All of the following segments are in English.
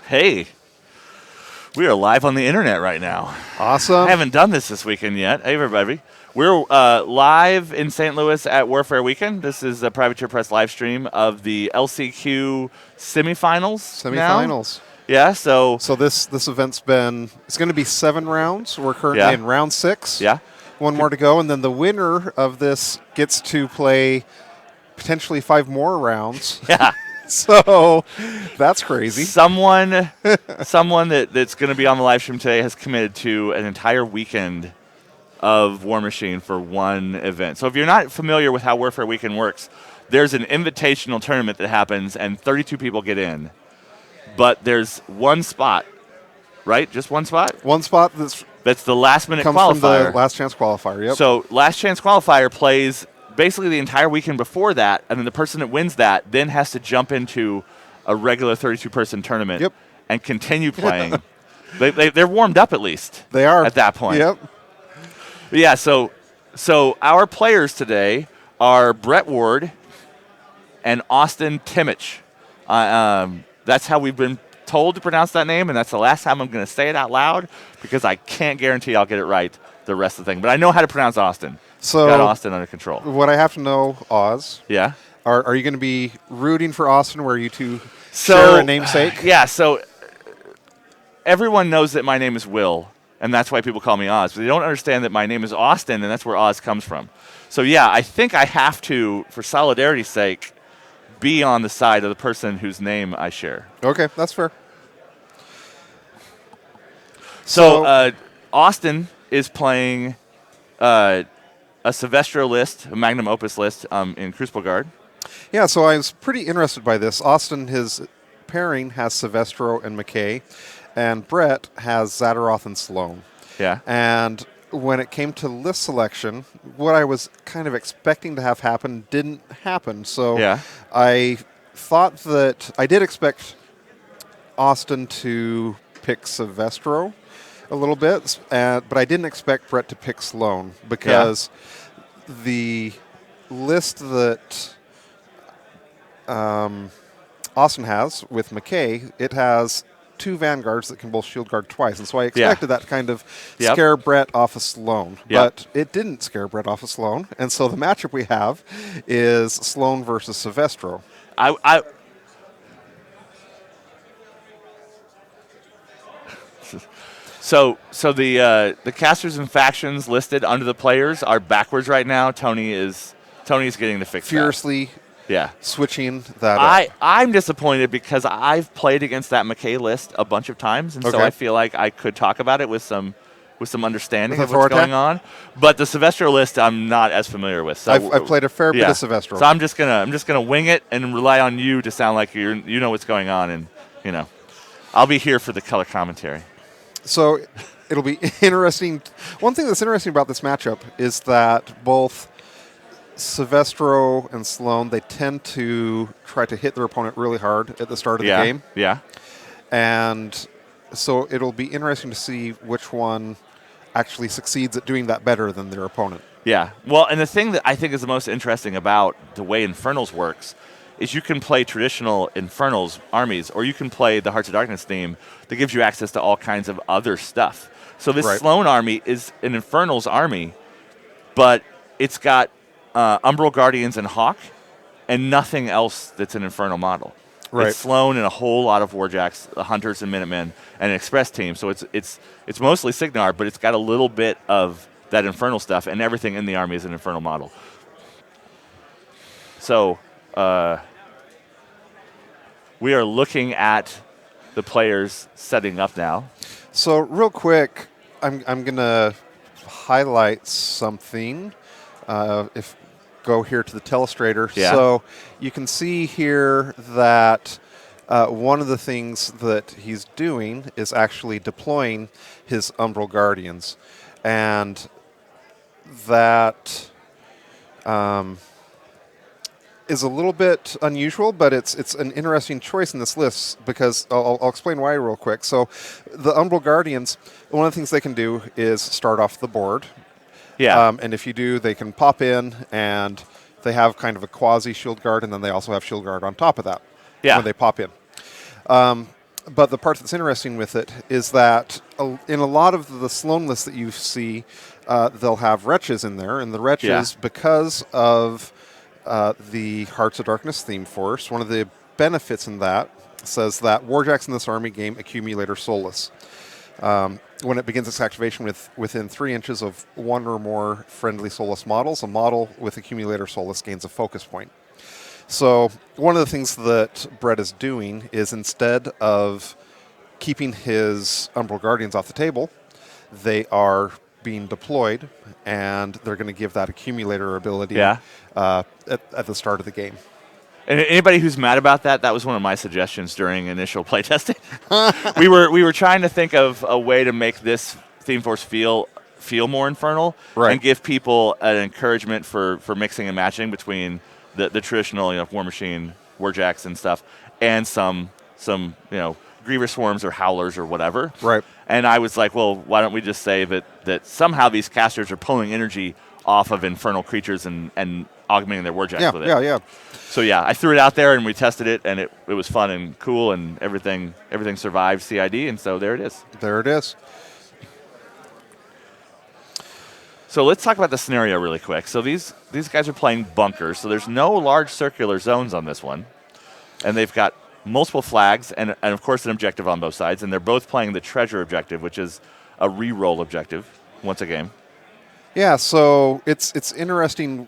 Hey, we are live on the internet right now. Awesome. I haven't done this weekend yet. Hey, everybody. We're live in St. Louis at Warfaire weekend. This is a Privateer Press live stream of the LCQ semifinals. Semifinals. Yeah, so this event's it's going to be 7 rounds. We're currently in round 6. Yeah. One more to go, and then the winner of this gets to play potentially 5 more rounds. Yeah. So that's crazy. Someone that's going to be on the live stream today has committed to an entire weekend of War Machine for one event. So if you're not familiar with how Warfare Weekend works, there's an invitational tournament that happens, and 32 people get in. But there's one spot, right? Just one spot? One spot that's the last-minute comes qualifier. From the last chance qualifier, yep. So last chance qualifier plays basically the entire weekend before that, and then the person that wins that then has to jump into a regular 32-person tournament and continue playing. They're warmed up at least. They are. At that point. Yep. Yeah, so our players today are Brett Ward and Austin Timich. That's how we've been told to pronounce that name, and that's the last time I'm going to say it out loud because I can't guarantee I'll get it right the rest of the thing. But I know how to pronounce Austin. So got Austin under control. What I have to know, Oz. Yeah. Are you going to be rooting for Austin where you two share a namesake? Yeah, so everyone knows that my name is Will, and that's why people call me Oz. But they don't understand that my name is Austin, and that's where Oz comes from. So, yeah, I think I have to, for solidarity's sake, be on the side of the person whose name I share. Okay, that's fair. So Austin is playing a Silvestro list, a magnum opus list in Crucible Guard. Yeah, so I was pretty interested by this. Austin, his pairing has Silvestro and McKay, and Brett has Zadaroth and Sloan. Yeah. And when it came to list selection, what I was kind of expecting to have happen didn't happen. So I thought that I did expect Austin to pick Silvestro a little bit, but I didn't expect Brett to pick Sloan because the list that Austin has with McKay, it has 2 Vanguards that can both shield guard twice. And so I expected that to kind of scare Brett off of Sloan. But it didn't scare Brett off of Sloan. And so the matchup we have is Sloan versus Silvestro. So the casters and factions listed under the players are backwards right now. Tony's getting to fix furiously switching that up. I'm disappointed because I've played against that McKay list a bunch of times, and so I feel like I could talk about it with some understanding of what's going on. But the Silvestro list I'm not as familiar with. So I've played a fair bit of Silvestro. So I'm just gonna wing it and rely on you to sound like you know what's going on, and I'll be here for the color commentary. So it'll be interesting. One thing that's interesting about this matchup is that both Silvestro and Sloan, they tend to try to hit their opponent really hard at the start of the game. Yeah. And so it'll be interesting to see which one actually succeeds at doing that better than their opponent. Yeah. Well, and the thing that I think is the most interesting about the way Infernals works is you can play traditional Infernals armies, or you can play the Hearts of Darkness theme that gives you access to all kinds of other stuff. So this Sloan army is an Infernals army, but it's got Umbral Guardians and Hawk, and nothing else that's an Infernal model. It's Sloan and a whole lot of Warjacks, the Hunters and Minutemen, and an Express team. So it's mostly Signar, but it's got a little bit of that Infernal stuff, and everything in the army is an Infernal model. So we are looking at the players setting up now. So real quick, I'm going to highlight something. If go here to the telestrator. Yeah. So you can see here that one of the things that he's doing is actually deploying his Umbral Guardians. And that is a little bit unusual, but it's an interesting choice in this list because I'll explain why real quick. So the Umbral Guardians, one of the things they can do is start off the board. Yeah. And if you do, they can pop in, and they have kind of a quasi shield guard, and then they also have shield guard on top of that when they pop in. But the part that's interesting with it is that in a lot of the Sloan lists that you see, they'll have wretches in there, and the wretches, because of the Hearts of Darkness theme force, one of the benefits in that says that warjacks in this army gain accumulator soulless. When it begins its activation within 3 inches of one or more friendly soulless models, a model with accumulator soulless gains a focus point. So one of the things that Brett is doing is, instead of keeping his Umbral Guardians off the table, they are being deployed, and they're going to give that accumulator ability at the start of the game. And anybody who's mad about that, that was one of my suggestions during initial playtesting. we were trying to think of a way to make this Theme Force feel more infernal, and give people an encouragement for mixing and matching between the traditional, War Machine, Warjacks and stuff, and some Griever Swarms or Howlers or whatever. Right. And I was like, well, why don't we just say that somehow these casters are pulling energy off of infernal creatures and augmenting their Warjacks with it. Yeah. So I threw it out there and we tested it, and it was fun and cool, and everything survived CID, and so there it is. There it is. So let's talk about the scenario really quick. So these guys are playing bunkers, so there's no large circular zones on this one, and they've got multiple flags and of course an objective on both sides, and they're both playing the treasure objective, which is a re-roll objective once a game. Yeah, so it's interesting.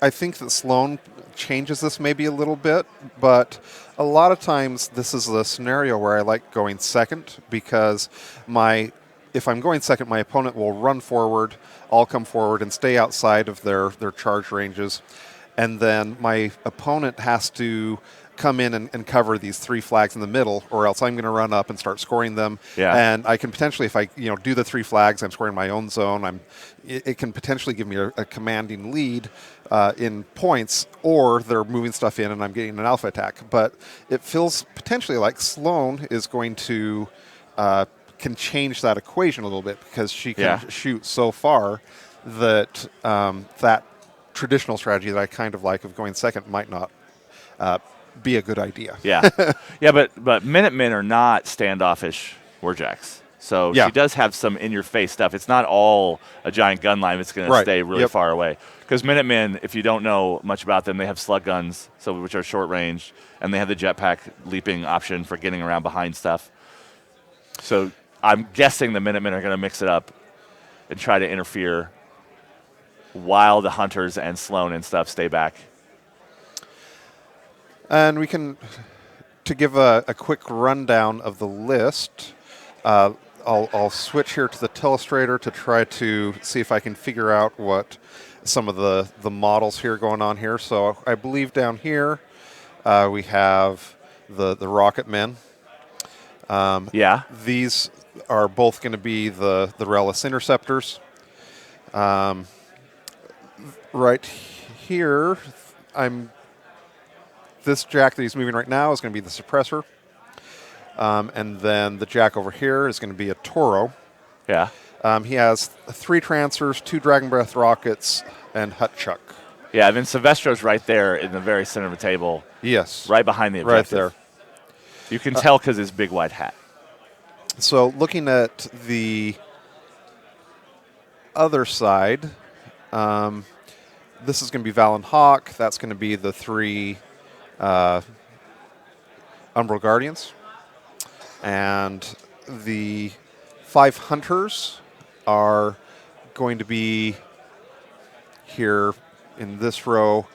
I think that Sloan changes this maybe a little bit, but a lot of times this is a scenario where I like going second, because if I'm going second, my opponent will run forward, I'll come forward and stay outside of their charge ranges, and then my opponent has to come in and cover these 3 flags in the middle, or else I'm going to run up and start scoring them. Yeah. And I can potentially, if I do the 3 flags, I'm scoring my own zone. It can potentially give me a commanding lead in points, or they're moving stuff in and I'm getting an alpha attack. But it feels potentially like Sloan is going to can change that equation a little bit, because she can shoot so far that that traditional strategy that I kind of like of going second might not be a good idea. Yeah, but Minutemen are not standoffish Warjacks. So she does have some in-your-face stuff. It's not all a giant gun line that's going to stay really far away. Because Minutemen, if you don't know much about them, they have slug guns, which are short range, and they have the jetpack leaping option for getting around behind stuff. So I'm guessing the Minutemen are going to mix it up and try to interfere while the Hunters and Sloan and stuff stay back. And we can, to give a quick rundown of the list, I'll switch here to the Telestrator to try to see if I can figure out what some of the models here going on here. So I believe down here we have the Rocket Men. These are both going to be the Relic Interceptors. Right here, this jack that he's moving right now is going to be the Suppressor. And then the jack over here is going to be a Toro. Yeah. He has 3 Trancers, 2 Dragon Breath rockets, and Hut Chuck. Yeah, and then Silvestro's right there in the very center of the table. Yes. Right behind the objective. Right there. You can tell because his big white hat. So looking at the other side, this is going to be Valen Hawk. That's going to be the 3 Umbral Guardians. And the 5 Hunters are going to be here in this row.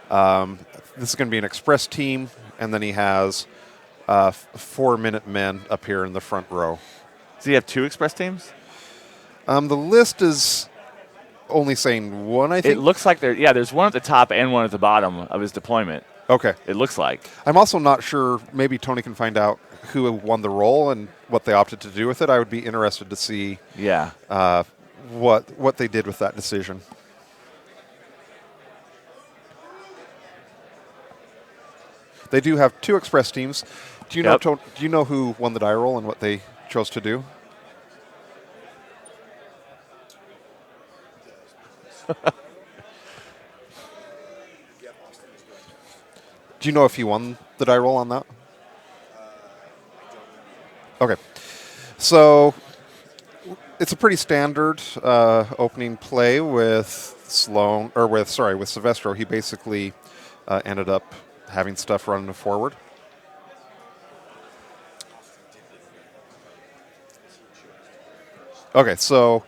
This is going to be an express team, and then he has 4 Minutemen up here in the front row. Does he have 2 express teams? The list is only saying 1, I think. It looks like there's one at the top and one at the bottom of his deployment. Okay. It looks like. I'm also not sure. Maybe Tony can find out who won the role and what they opted to do with it. I would be interested to see what they did with that decision. They do have 2 express teams. Do you know who won the die roll and what they chose to do? Do you know if he won the die roll on that? Okay. So it's a pretty standard opening play with with Silvestro. He basically ended up having stuff running forward. Okay, so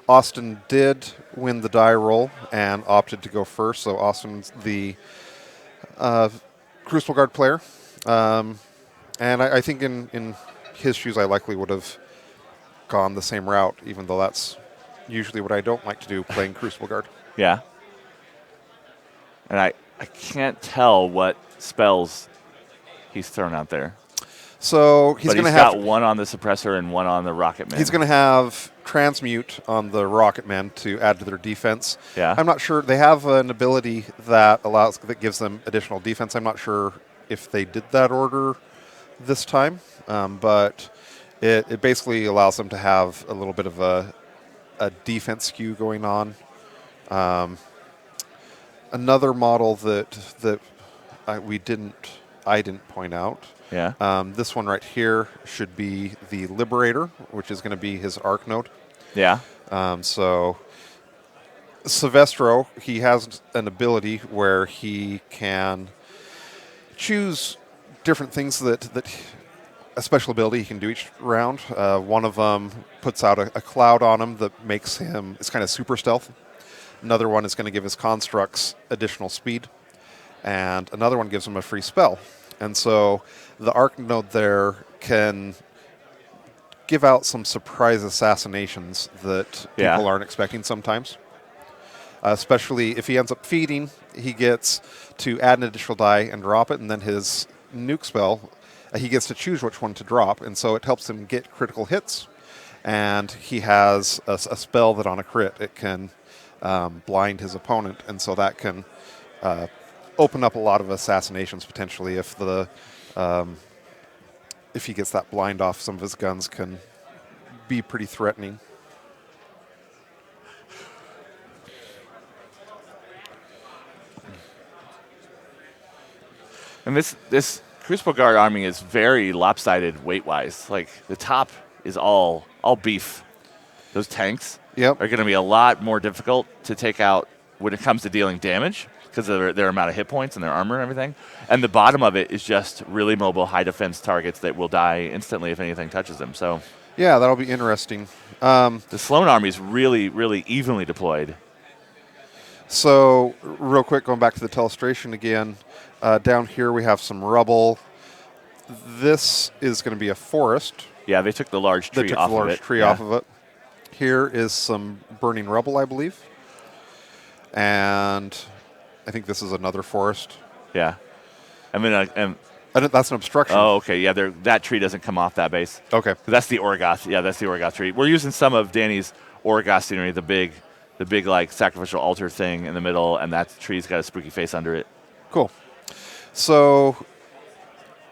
Austin did win the die roll and opted to go first. So Austin's the Crucible Guard player. And I think in his shoes, I likely would have gone the same route, even though that's usually what I don't like to do, playing Crucible Guard. Yeah. And I can't tell what spells he's thrown out there. So he's going to have got one on the suppressor and one on the rocket man. He's going to have transmute on the rocket men to add to their defense. Yeah. I'm not sure. They have an ability that gives them additional defense. I'm not sure if they did that order this time, but it basically allows them to have a little bit of a defense skew going on. Another model that I didn't point out. Yeah. This one right here should be the Liberator, which is going to be his arc node. Yeah. So Silvestro, he has an ability where he can choose different things that a special ability he can do each round. One of them puts out a cloud on him that makes him, it's kind of super stealth. Another one is going to give his constructs additional speed. And another one gives him a free spell. And so the arc node there can give out some surprise assassinations that people aren't expecting sometimes. Especially if he ends up feeding, he gets to add an additional die and drop it, and then his nuke spell, he gets to choose which one to drop, and so it helps him get critical hits. And he has a spell that on a crit, it can blind his opponent, and so that can open up a lot of assassinations potentially if he gets that blind off. Some of his guns can be pretty threatening. And this Crucible Guard army is very lopsided weight-wise. Like, the top is all beef. Those tanks are going to be a lot more difficult to take out when it comes to dealing damage because of their amount of hit points and their armor and everything. And the bottom of it is just really mobile, high-defense targets that will die instantly if anything touches them. So, yeah, that'll be interesting. The Sloan army is really, really evenly deployed. So, real quick, going back to the telestration again, down here we have some rubble. This is going to be a forest. Yeah, they took the large tree off of it. Off of it. Here is some burning rubble, I believe. And I think this is another forest. Yeah. I mean, that's an obstruction. Oh, okay. Yeah, that tree doesn't come off that base. Okay. That's the Orgoth. Yeah, that's the Orgoth tree. We're using some of Danny's Orgoth scenery, the big like sacrificial altar thing in the middle, and that tree's got a spooky face under it. Cool. So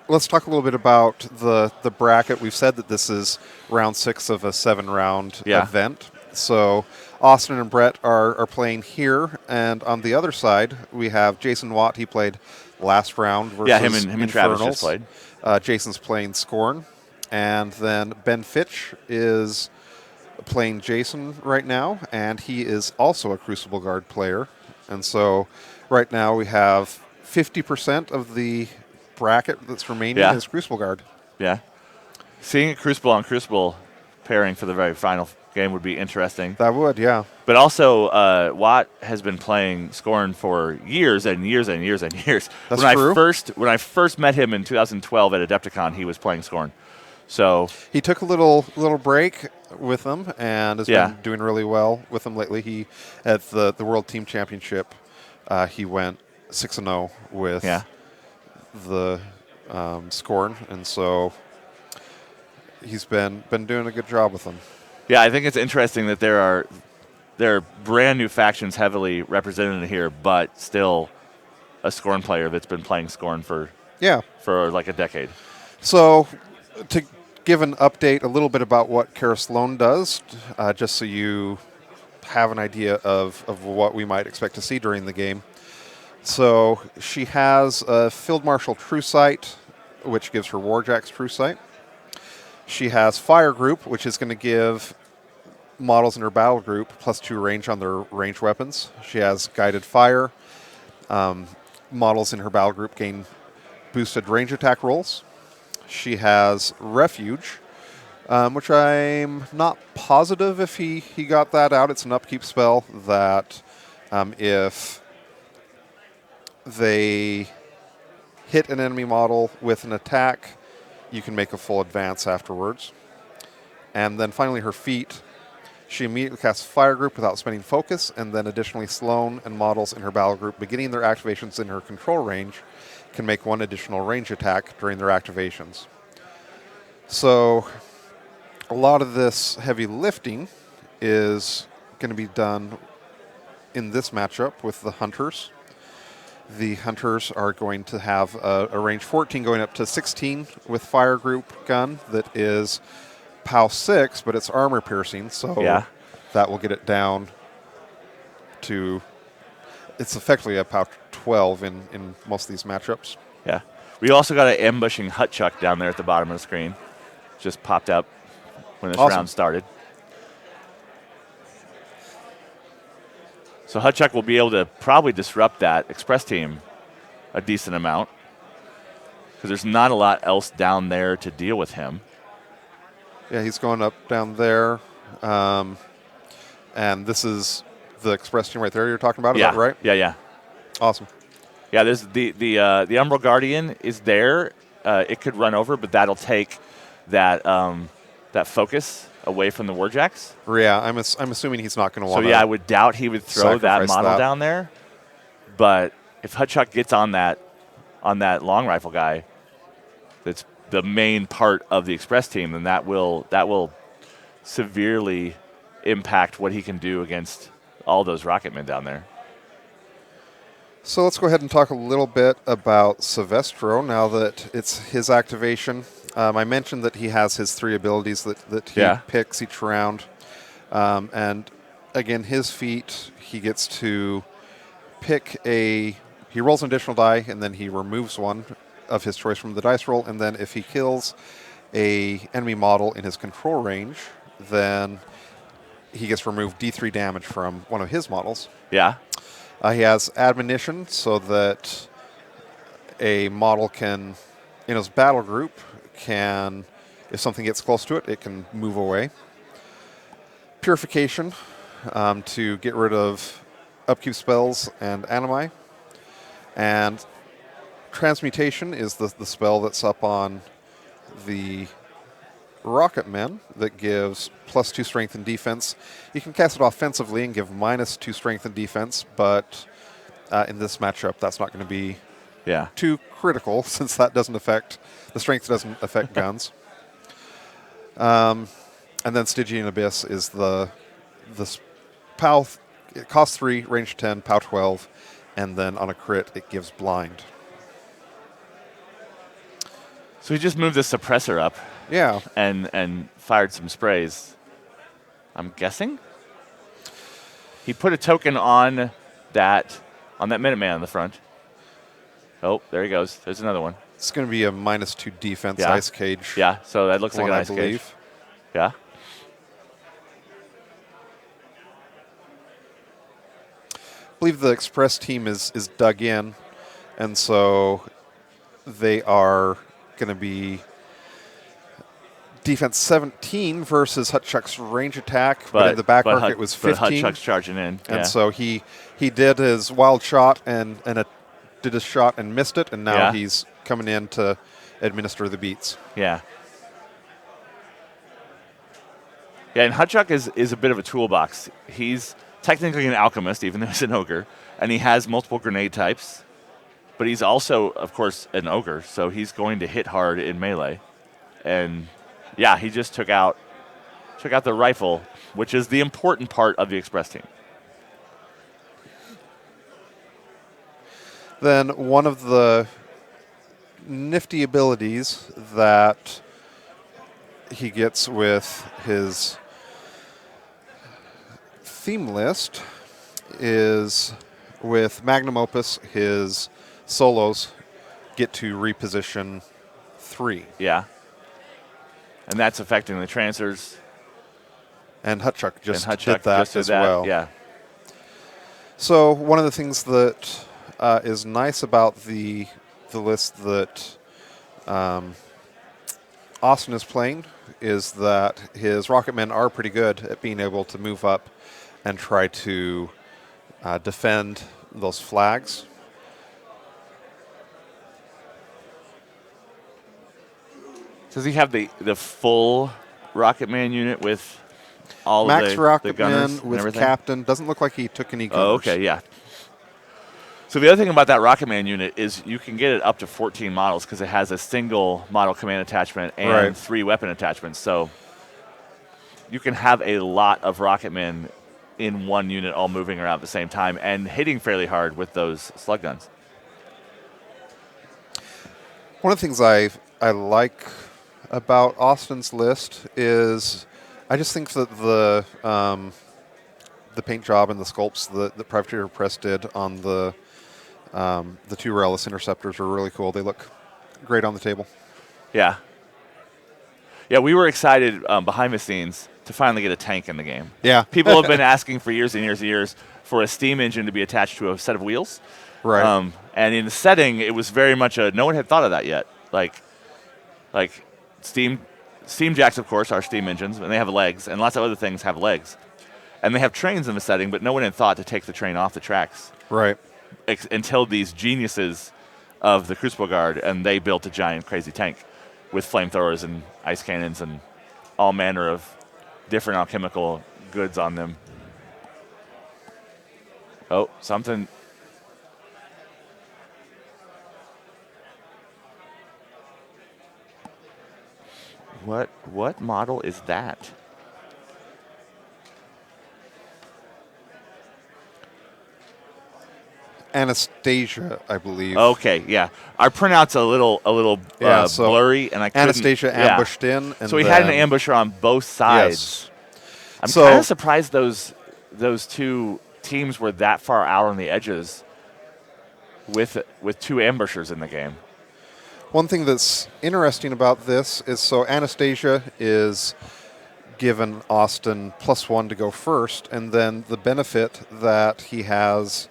let's talk a little bit about the bracket. We've said that this is round 6 of a 7-round event. So Austin and Brett are playing here, and on the other side we have Jason Watt. He played last round versus him and Travis just played. Jason's playing Scorn, and then Ben Fitch is playing Jason right now, and he is also a Crucible Guard player. And so right now we have 50% of the bracket that's remaining is Crucible Guard. Yeah. Seeing a Crucible on Crucible pairing for the very final game would be interesting. That would, yeah. But also, Watt has been playing Scorn for years and years and years and years. That's true. When I first met him in 2012 at Adepticon, he was playing Scorn. So he took a little break with them and has been doing really well with them lately. He at the World Team Championship, he went 6-0 with the Scorn, and so he's been doing a good job with them. Yeah, I think it's interesting that there are brand new factions heavily represented here, but still a Scorn player that's been playing Scorn for like a decade. So to give an update a little bit about what Kara Sloan does, just so you have an idea of what we might expect to see during the game. So she has a Field Marshal True Sight, which gives her Warjack's True Sight. She has Fire Group, which is going to give models in her battle group +2 range on their ranged weapons. She has Guided Fire. Models in her battle group gain boosted range attack rolls. She has Refuge, which I'm not positive if he got that out. It's an upkeep spell that if they hit an enemy model with an attack, you can make a full advance afterwards. And then finally her feat, she immediately casts Fire Group without spending focus, and then additionally Sloane and models in her battle group beginning their activations in her control range can make 1 additional range attack during their activations. So a lot of this heavy lifting is going to be done in this matchup with the Hunters. The Hunters are going to have a range 14 going up to 16 with Fire Group gun that is POW 6, but it's armor piercing, so that will get it down to, it's effectively a POW 12 in most of these matchups. Yeah. We also got an ambushing Hutchuck down there at the bottom of the screen. Just popped up when this round started. So Hutchuck will be able to probably disrupt that Express team a decent amount because there's not a lot else down there to deal with him. Yeah, he's going up down there. And this is the Express team right there you're talking about, is that right? Yeah. Awesome. Yeah, there's the Umbral Guardian is there. It could run over, but that'll take that focus away from the Warjacks. Yeah, I'm assuming he's not going to want to. So I would doubt he would throw that model down there. But if Hutchuck gets on that long rifle guy, that's the main part of the Express team, then that will severely impact what he can do against all those rocketmen down there. So let's go ahead and talk a little bit about Silvestro now that it's his activation. I mentioned that he has his 3 abilities that he picks each round. And again, his feat, he gets to pick he rolls an additional die, and then he removes one of his choice from the dice roll. And then if he kills a enemy model in his control range, then he gets to remove D3 damage from one of his models. Yeah. He has Admonition, so that a model can, in his battle group, if something gets close to it, it can move away. Purification, to get rid of upkeep spells and animi. And Transmutation is the spell that's up on the Rocketmen that gives +2 strength and defense. You can cast it offensively and give -2 strength and defense, but in this matchup, that's not going to be too critical since that doesn't affect, the strength doesn't affect guns. And then Stygian Abyss is the POW, it costs 3, range 10, POW 12, and then on a crit, it gives blind. So he just moved the suppressor up. Yeah. And fired some sprays. I'm guessing? He put a token on that Minuteman on the front. Oh, there he goes. There's another one. It's going to be a -2 defense ice cage. Yeah, so that looks like an ice cage. Yeah. I believe the Express team is dug in, and so they are going to be defense 17 versus Hutchuck's range attack, but in the back arc it was 15. But Hutchuck's charging in. And so he did his wild shot and did his shot and missed it, and now he's coming in to administer the beats. Yeah. Yeah, and Hutchuck is a bit of a toolbox. He's technically an alchemist, even though he's an ogre, and he has multiple grenade types, but he's also, of course, an ogre, so he's going to hit hard in melee. And yeah, he just took out the rifle, which is the important part of the Express team. Then one of the nifty abilities that he gets with his theme list is with Magnum Opus, his solos get to reposition 3. Yeah. And that's affecting the Trancers. And Hutchuk just did that as well. Yeah. So one of the things that is nice about the list that Austin is playing is that his Rocketmen are pretty good at being able to move up and try to defend those flags. Does he have the full Rocketman unit with all Max of the Rocketman gunners with everything? Captain. Doesn't look like he took any gunners. Oh, okay, yeah. So the other thing about that Rocketman unit is you can get it up to 14 models because it has a single model command attachment and 3 weapon attachments. So you can have a lot of Rocketmen in one unit all moving around at the same time and hitting fairly hard with those slug guns. One of the things I like about Austin's list is I just think that the paint job and the sculpts that Privateer Press did on the 2 Relis interceptors are really cool. They look great on the table. Yeah. Yeah, we were excited behind the scenes to finally get a tank in the game. Yeah. People have been asking for years and years and years for a steam engine to be attached to a set of wheels. Right. And in the setting, it was very much no one had thought of that yet. Like steam jacks, of course, are steam engines, and they have legs, and lots of other things have legs. And they have trains in the setting, but no one had thought to take the train off the tracks. Right. Until these geniuses of the Crucible Guard, and they built a giant crazy tank with flamethrowers and ice cannons and all manner of different alchemical goods on them. Oh, something. What model is that? Anastasia, I believe. Okay, yeah. Our printout's a little so blurry, and I couldn't. Anastasia ambushed in. And so we had an ambusher on both sides. Yes. I'm kind of surprised those 2 teams were that far out on the edges with 2 ambushers in the game. One thing that's interesting about this is so Anastasia is given Austin +1 to go first, and then the benefit that he has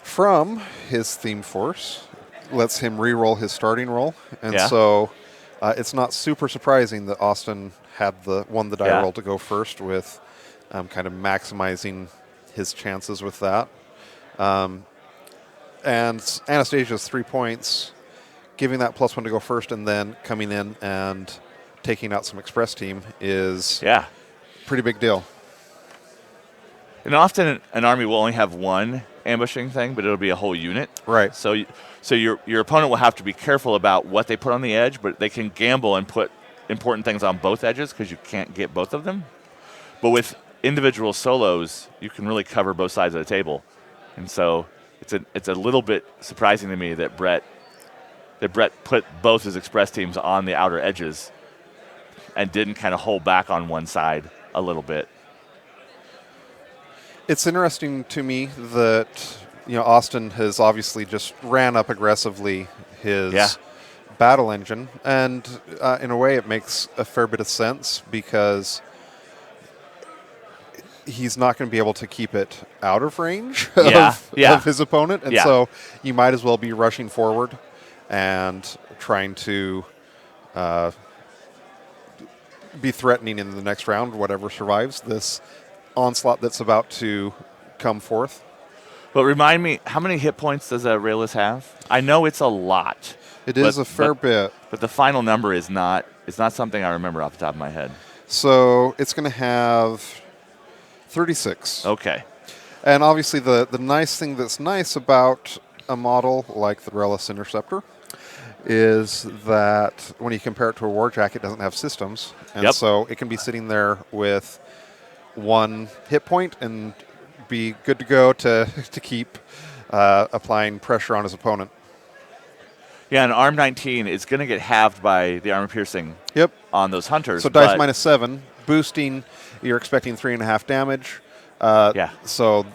from his theme force lets him re-roll his starting roll, and so it's not super surprising that Austin had won the die roll to go first with kind of maximizing his chances with that. And Anastasia's 3 points, giving that +1 to go first, and then coming in and taking out some express team is pretty big deal. And often an army will only have one ambushing thing, but it'll be a whole unit. Right. So your opponent will have to be careful about what they put on the edge, but they can gamble and put important things on both edges because you can't get both of them. But with individual solos, you can really cover both sides of the table. And so it's a little bit surprising to me that Brett put both his express teams on the outer edges and didn't kind of hold back on one side a little bit. It's interesting to me that Austin has obviously just ran up aggressively his battle engine, and in a way it makes a fair bit of sense because he's not going to be able to keep it out of range of his opponent, and so you might as well be rushing forward and trying to be threatening in the next round, whatever survives this onslaught that's about to come forth. But remind me, how many hit points does a Realist have? I know it's a lot. It is a fair bit. But the final number is not something I remember off the top of my head. So it's going to have 36. Okay. And obviously the nice thing that's nice about a model like the Relis Interceptor is that when you compare it to a Warjack, it doesn't have systems. And so it can be sitting there with 1 hit point and be good to go to keep applying pressure on his opponent. Yeah, and Arm 19 is going to get halved by the armor piercing on those hunters. So dice -7, boosting, you're expecting 3.5 damage. So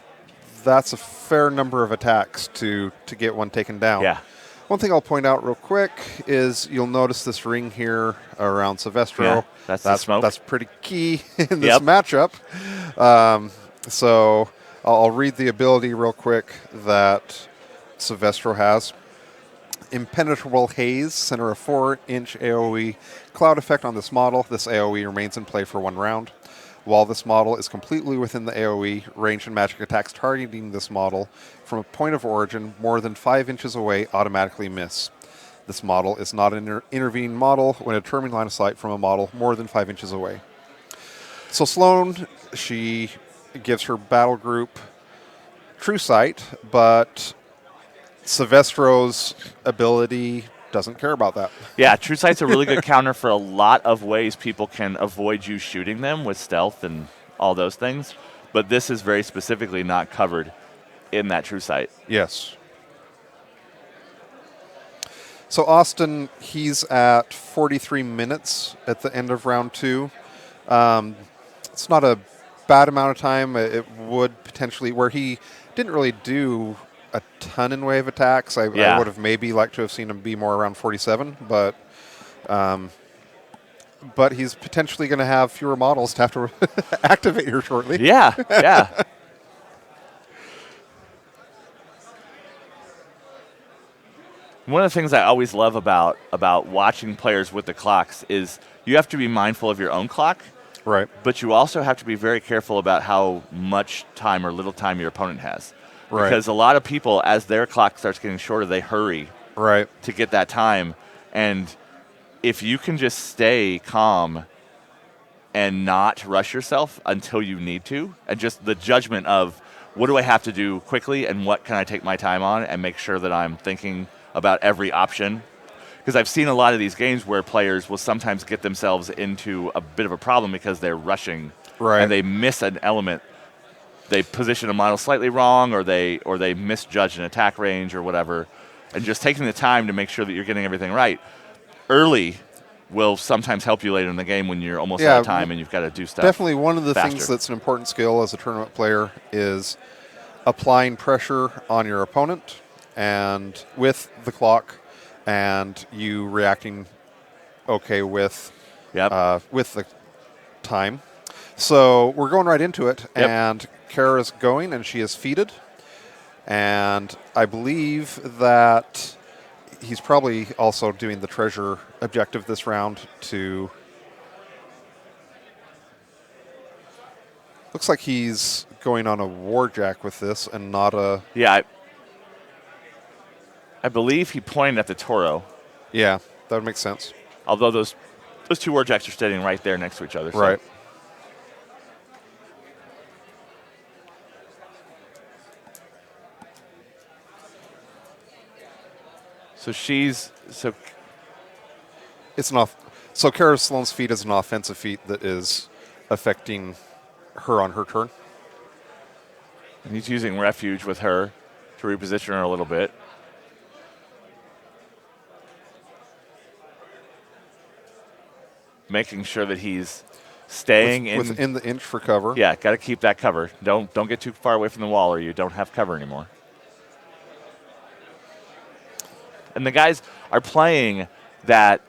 that's a fair number of attacks to get one taken down. Yeah. One thing I'll point out real quick is you'll notice this ring here around Silvestro. Yeah, that's the smoke. That's pretty key in this matchup. So I'll read the ability real quick that Silvestro has. Impenetrable Haze, center a 4-inch AoE cloud effect on this model. This AoE remains in play for 1 round. While this model is completely within the AoE, ranged and magic attacks targeting this model from a point of origin more than 5 inches away automatically miss. This model is not an intervening model when a determined line of sight from a model more than 5 inches away. So Sloane, she gives her battle group True Sight, but Silvestro's ability doesn't care about that. Yeah, True Sight's a really good counter for a lot of ways people can avoid you shooting them with stealth and all those things. But this is very specifically not covered in that True Sight. Yes. So Austin, he's at 43 minutes at the end of round 2. It's not a bad amount of time. It would potentially, where he didn't really do a ton in way of attacks. I would have maybe liked to have seen him be more around 47, but he's potentially going to have fewer models to have to activate here shortly. Yeah, yeah. One of the things I always love about watching players with the clocks is you have to be mindful of your own clock. Right. But you also have to be very careful about how much time or little time your opponent has. Right. Because a lot of people, as their clock starts getting shorter, they hurry to get that time. And if you can just stay calm and not rush yourself until you need to, and just the judgment of what do I have to do quickly and what can I take my time on and make sure that I'm thinking about every option. Because I've seen a lot of these games where players will sometimes get themselves into a bit of a problem because they're rushing and they miss an element. They position a model slightly wrong, or they misjudge an attack range or whatever, and just taking the time to make sure that you're getting everything right early will sometimes help you later in the game when you're almost out of time and you've got to do stuff. Definitely one of the faster. things that's an important skill as a tournament player is applying pressure on your opponent and with the clock, and you reacting okay with the time. So we're going right into it, and Kara's going, and she is feated. And I believe that he's probably also doing the treasure objective this round to... Looks like he's going on a warjack with this and not a... Yeah, I believe he pointed at the Toro. Yeah, that would make sense. Although those two warjacks are standing right there next to each other. Right. So. It's an off. So Kara Sloane's feat is an offensive feat that is affecting her on her turn. And he's using refuge with her to reposition her a little bit. Making sure that he's staying within the inch for cover. Yeah, got to keep that cover. Don't get too far away from the wall, or you don't have cover anymore. And the guys are playing that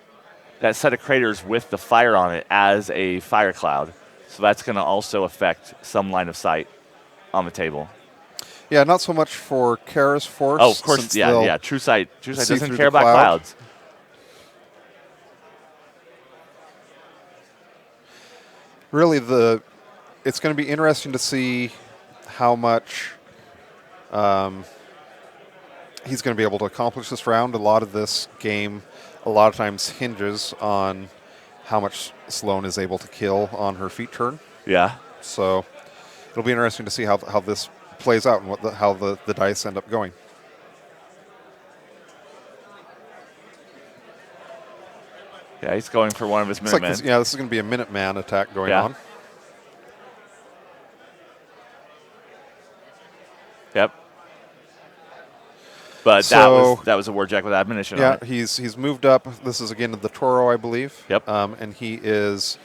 set of craters with the fire on it as a fire cloud. So that's going to also affect some line of sight on the table. Yeah, not so much for Kara's force. Oh, of course, yeah. True Sight doesn't care about clouds. Really, it's going to be interesting to see how much he's going to be able to accomplish this round. A lot of this game, a lot of times, hinges on how much Sloane is able to kill on her feat turn. Yeah. So it'll be interesting to see how this plays out and how the dice end up going. Yeah, he's going for one of his Minutemen. This is going to be a Minuteman attack going on. Yep. But that was a warjack with admonition on it. Yeah, he's moved up. This is again the Toro, I believe. Yep. And he is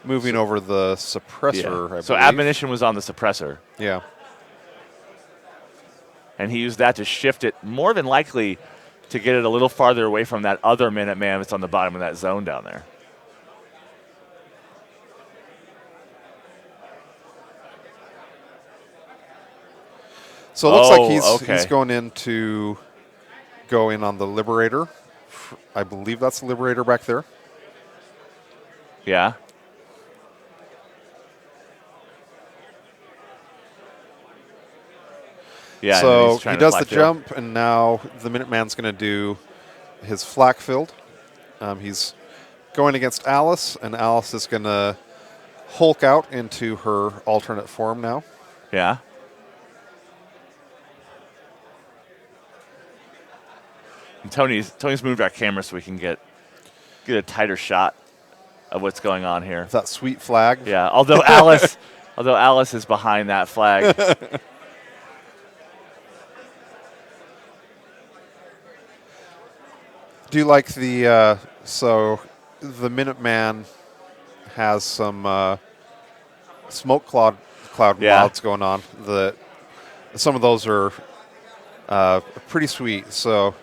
moving over the suppressor, I So believe. Admonition was on the suppressor. Yeah. And he used that to shift it, more than likely to get it a little farther away from that other Minuteman that's on the bottom of that zone down there. So it looks like he's going in to go in on the Liberator. I believe that's the Liberator back there. Yeah. Yeah. So he does the jump, and now the Minuteman's going to do his flak field. He's going against Alice, and Alice is going to Hulk out into her alternate form now. Yeah. And Tony's moved our camera so we can get a tighter shot of what's going on here. That sweet flag. Yeah. Although Alice is behind that flag. Do you like the so the Minuteman has some smoke cloud mods going on? Some of those are pretty sweet. So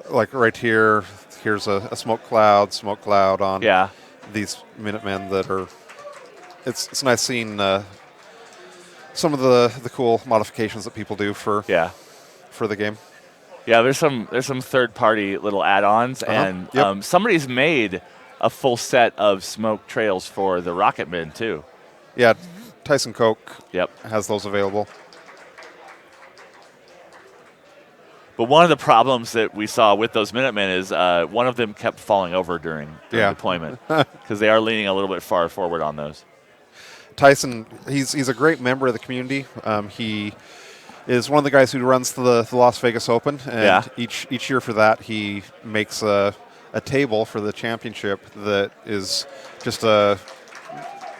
like right here, here's a smoke cloud on these Minutemen that are. It's nice seeing some of the cool modifications that people do for the game. Yeah, there's some third-party little add-ons, and somebody's made a full set of smoke trails for the Rocketmen too. Yeah, Tyson Coke has those available. But one of the problems that we saw with those Minutemen is one of them kept falling over during deployment because they are leaning a little bit far forward on those. Tyson, he's a great member of the community. He is one of the guys who runs the Las Vegas Open, and each year for that he makes a table for the championship that is just a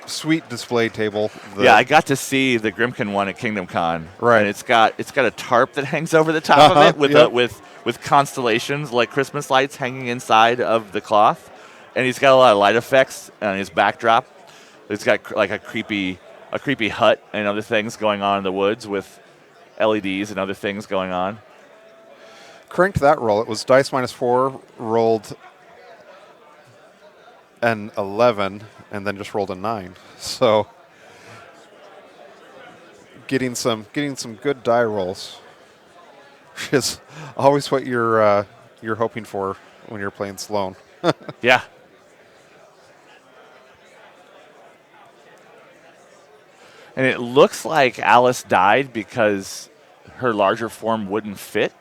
sweet display table. I got to see the Grimkin one at Kingdom Con. Right, and it's got a tarp that hangs over the top of it with constellations like Christmas lights hanging inside of the cloth, and he's got a lot of light effects on his backdrop. It's got like a creepy hut and other things going on in the woods with LEDs and other things going on. Cranked that roll. It was dice -4, rolled an 11, and then just rolled a 9. So getting some good die rolls, which is always what you're hoping for when you're playing Sloan. Yeah. And it looks like Alice died because her larger form wouldn't fit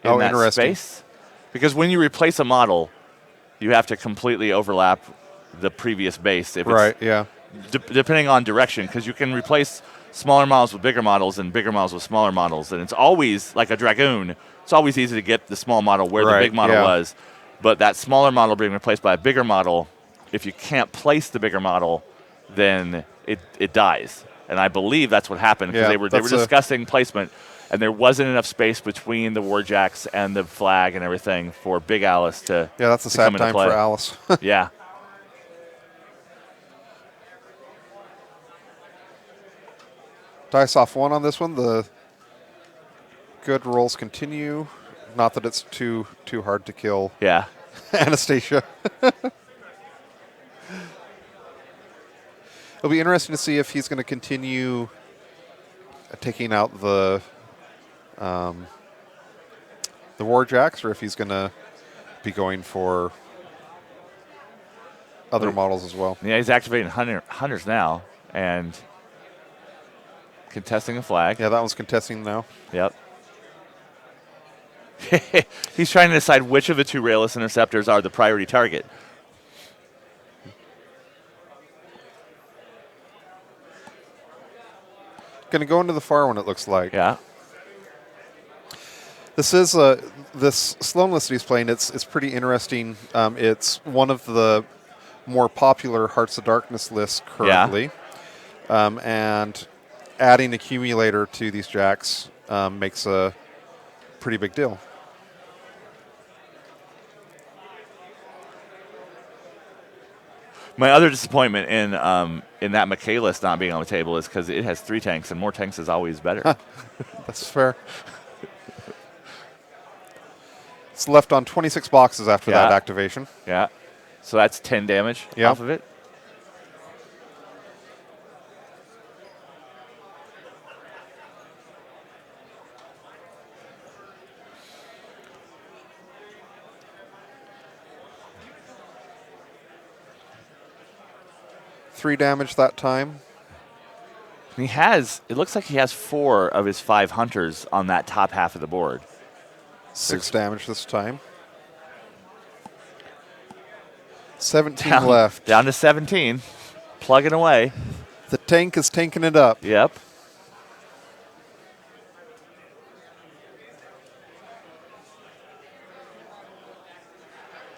in that space. Because when you replace a model, you have to completely overlap the previous base. If depending on direction, because you can replace smaller models with bigger models and bigger models with smaller models. And it's always, like a Dragoon, it's always easy to get the small model where the big model was. But that smaller model being replaced by a bigger model, if you can't place the bigger model, then it dies. And I believe that's what happened because they were discussing placement, and there wasn't enough space between the Warjacks and the flag and everything for Big Alice to that's a sad time for Alice. Yeah. Dice off 1 on this one. The good rolls continue. Not that it's too hard to kill. Yeah. Anastasia. It'll be interesting to see if he's going to continue taking out the Warjacks, or if he's going to be going for other models as well. Yeah, he's activating hunters now and contesting a flag. Yeah, that one's contesting now. Yep. He's trying to decide which of the 2 railless interceptors are the priority target. Going to go into the far one, it looks like. Yeah. This is this Sloan list he's playing. It's pretty interesting. It's one of the more popular Hearts of Darkness lists currently, and adding accumulator to these jacks makes a pretty big deal. My other disappointment in that Michaelis not being on the table is because it has 3 tanks, and more tanks is always better. That's fair. It's left on 26 boxes after that activation. Yeah. So that's 10 damage off of it. Three damage that time. It looks like he has 4 of his 5 hunters on that top half of the board. 6 damage this time. 17 left. Down to 17. Plugging away. The tank is tanking it up. Yep.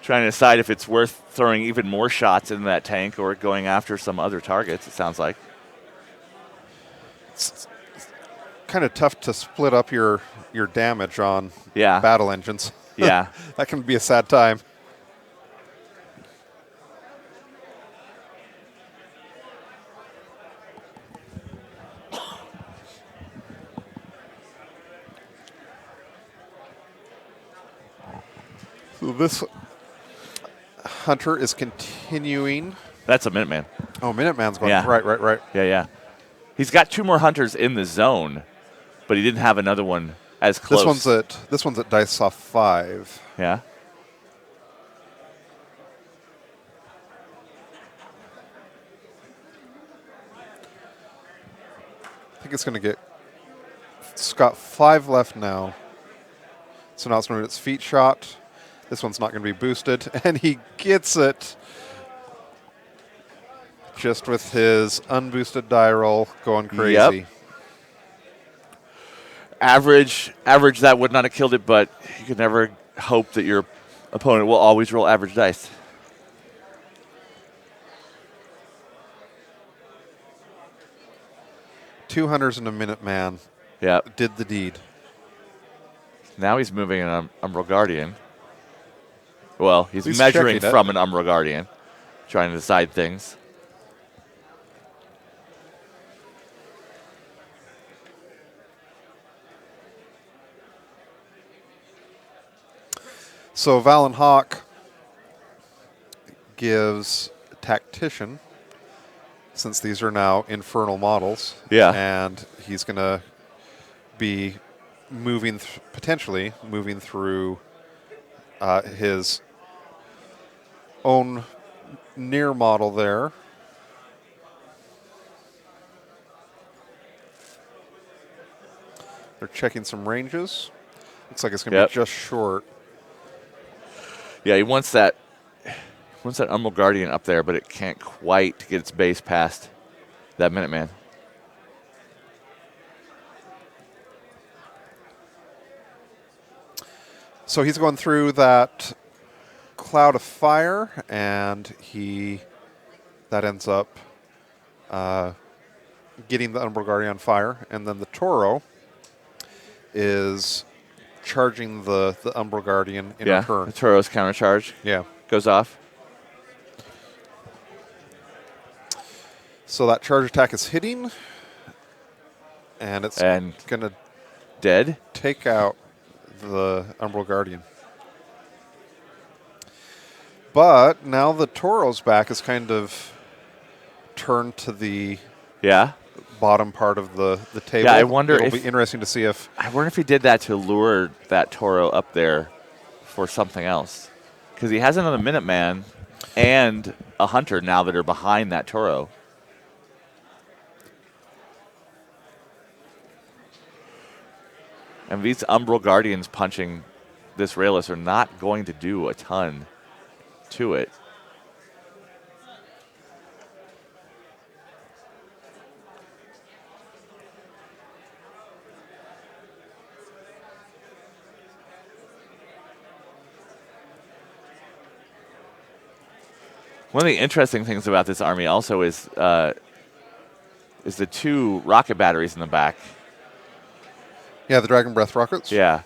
Trying to decide if it's worth throwing even more shots in that tank or going after some other targets, it sounds like. It's kind of tough to split up your damage on battle engines. Yeah. That can be a sad time. So this hunter is continuing. That's a Minuteman. Oh, Minuteman's going. Right. Yeah. He's got 2 more hunters in the zone, but he didn't have another one as close. This one's at dice off 5. Yeah. I think it's going to get. It's got 5 left now. So now it's going to its feet shot. This one's not going to be boosted, and he gets it just with his unboosted die roll going crazy. Yep. Average, that would not have killed it, but you can never hope that your opponent will always roll average dice. Two hunters and a Minuteman. Yeah. Did the deed. Now he's moving an Umbral Guardian. Well, he's measuring from an Umbral Guardian, trying to decide things. So Valen Hawk gives Tactician, since these are now infernal models. Yeah. And he's going to be potentially moving through his own near model there. They're checking some ranges. Looks like it's going to be just short. Yeah, he wants that Umbral Guardian up there, but it can't quite get its base past that Minuteman. So he's going through that cloud of fire, and that ends up getting the Umbral Guardian on fire, and then the Toro is charging the Umbral Guardian in return. The Toro's countercharge. Yeah. Goes off. So that charge attack is hitting, and it's going to take out the Umbral Guardian. But now the Toro's back is kind of turned to the bottom part of the table. Yeah, I wonder It'll be interesting to see if... I wonder if he did that to lure that Toro up there for something else. Because he has another Minuteman and a Hunter now that are behind that Toro. And these Umbral Guardians punching this Rayless are not going to do a ton to it. One of the interesting things about this army also is the 2 rocket batteries in the back. Yeah, the Dragon Breath rockets. Yeah.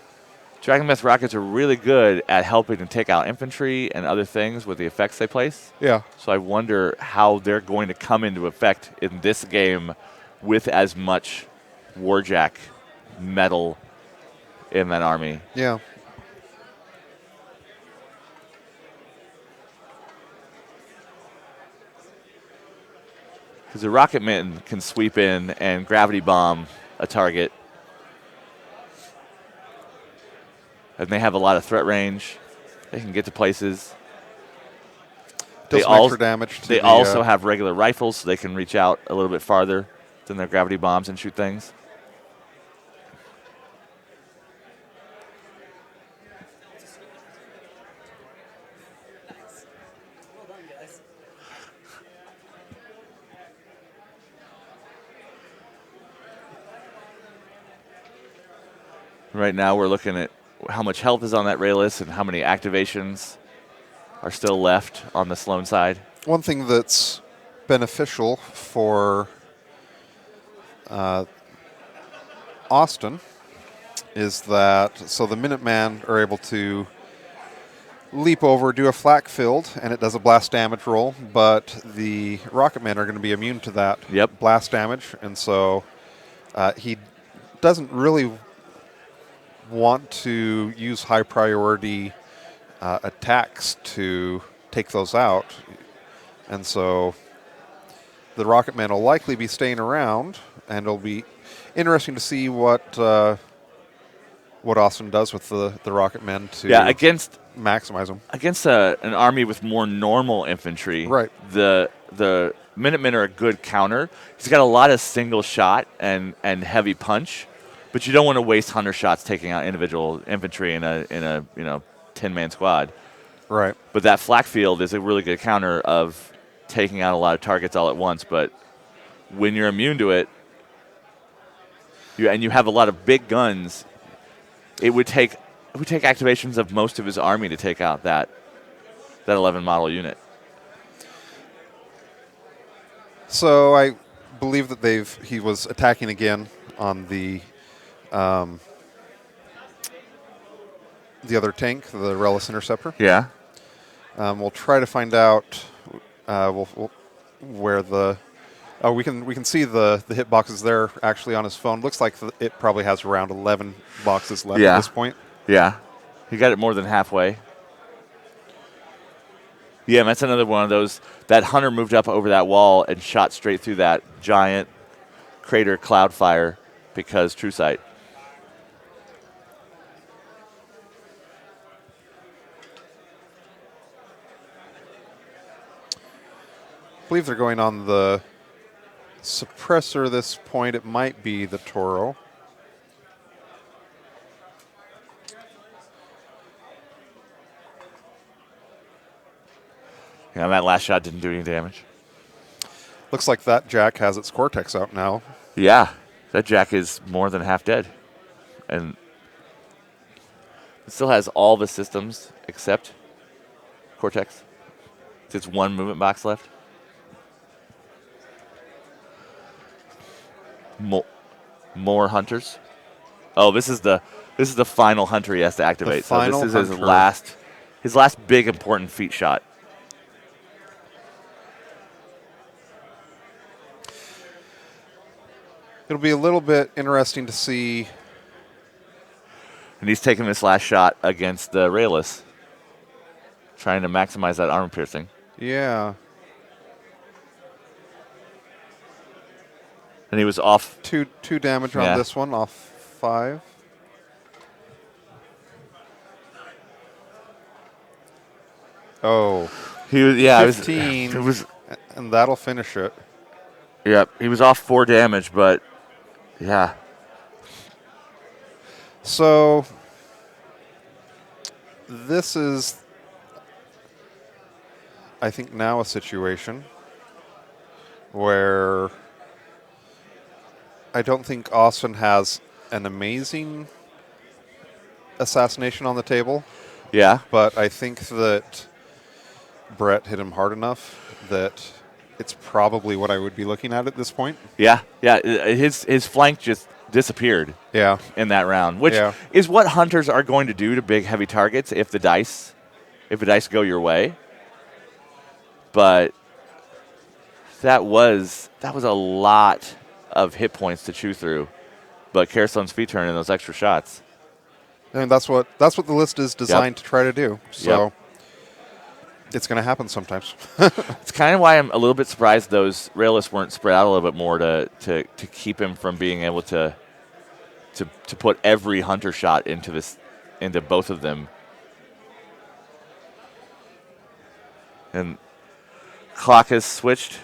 Dragon Breath rockets are really good at helping to take out infantry and other things with the effects they place. Yeah. So I wonder how they're going to come into effect in this game with as much Warjack metal in that army. Yeah. Because the Rocketman can sweep in and gravity bomb a target. And they have a lot of threat range. They can get to places. Does some extra damage to they also have regular rifles, so they can reach out a little bit farther than their gravity bombs and shoot things. Right now we're looking at how much health is on that Rayless and how many activations are still left on the Sloan side. One thing that's beneficial for Austin is that, so the Minutemen are able to leap over, do a flak field, and it does a blast damage roll, but the Rocketmen are going to be immune to that blast damage, and so he doesn't really want to use high priority attacks to take those out, and so the Rocketmen will likely be staying around, and it'll be interesting to see what Austin does with the Rocketmen to against maximize them. Against an army with more normal infantry, right? The Minutemen are a good counter. He's got a lot of single shot and heavy punch, but you don't want to waste hunter shots taking out individual infantry in a 10-man squad. Right. But that flak field is a really good counter of taking out a lot of targets all at once. But when you're immune to it, and you have a lot of big guns, it would take activations of most of his army to take out that 11 model unit. So I believe that he was attacking again on the other tank, the Relis Interceptor. Yeah. We'll try to find out where the. Oh, we can see the hit boxes there actually on his phone. Looks like it probably has around 11 boxes left at this point. Yeah, he got it more than halfway. Yeah, that's another one of those. That hunter moved up over that wall and shot straight through that giant crater Cloudfire because True Sight. I believe they're going on the suppressor at this point. It might be the Toro. Yeah, that last shot didn't do any damage. Looks like that Jack has its Cortex out now. Yeah, that Jack is more than half dead. And it still has all the systems except Cortex. It's one movement box left. More hunters. Oh, this is the final hunter he has to activate. So this is his last big important feat shot. It'll be a little bit interesting to see. And he's taking this last shot against the Rayless, trying to maximize that armor piercing. Yeah. And he was off. Two damage on this one, off 5. Oh. He was 15. It was, and that'll finish it. Yep. He was off 4 damage, but yeah. So this is, I think, now a situation where I don't think Austin has an amazing assassination on the table. Yeah. But I think that Brett hit him hard enough that it's probably what I would be looking at this point. Yeah. His flank just disappeared. Yeah. In that round, which is what hunters are going to do to big, heavy targets if the dice go your way. But that was a lot of hit points to chew through. But Carestone's feet turn in those extra shots. And that's what the list is designed to try to do. So it's going to happen sometimes. It's kind of why I'm a little bit surprised those rail lists weren't spread out a little bit more to keep him from being able to put every hunter shot into both of them. And clock has switched.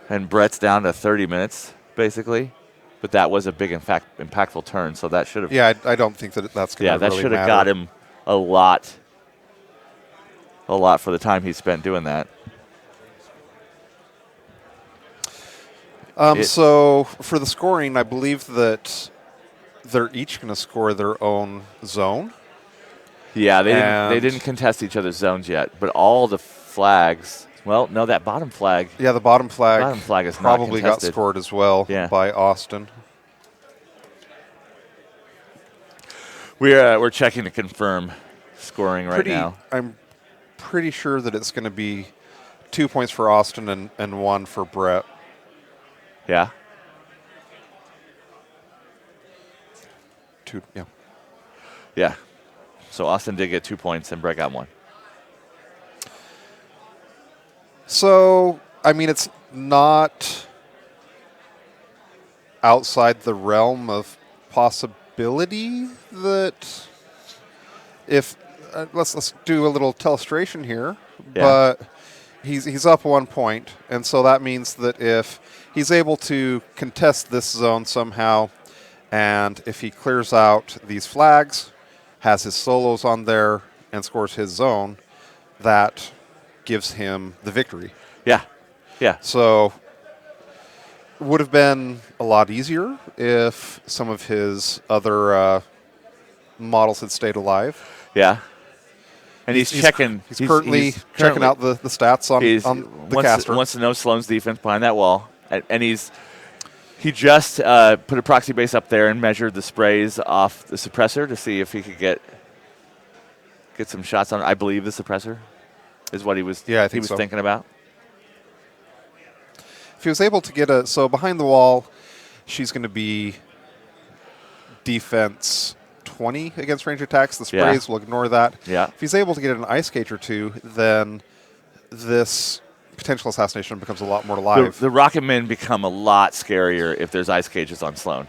And Brett's down to 30 minutes, basically. But that was a big, impactful turn, so that should have... Yeah, I don't think that's going to really matter. Yeah, that should have got him a lot for the time he spent doing that. So for the scoring, I believe that they're each going to score their own zone. Yeah, they didn't contest each other's zones yet, but all the flags. Well, no, that bottom flag. Yeah, the bottom flag is probably not got scored as well by Austin. We're checking to confirm scoring right now. I'm pretty sure that it's going to be 2 points for Austin and 1 for Brett. Yeah. 2, yeah. Yeah. So Austin did get 2 points and Brett got 1. So, I mean, it's not outside the realm of possibility that if let's do a little illustration here, but he's up 1 point, and so that means that if he's able to contest this zone somehow, and if he clears out these flags, has his solos on there, and scores his zone, that gives him the victory. Yeah. Yeah. So would have been a lot easier if some of his other models had stayed alive. Yeah. And he's checking. He's currently checking out the stats on the caster. Wants to know Sloan's defense behind that wall. And he just put a proxy base up there and measured the sprays off the suppressor to see if he could get some shots on, I believe, the suppressor. Is what he was thinking about. If he was able to get so behind the wall, she's going to be defense 20 against range attacks. The sprays will ignore that. Yeah. If he's able to get an ice cage or two, then this potential assassination becomes a lot more alive. The rocket men become a lot scarier if there's ice cages on Sloan.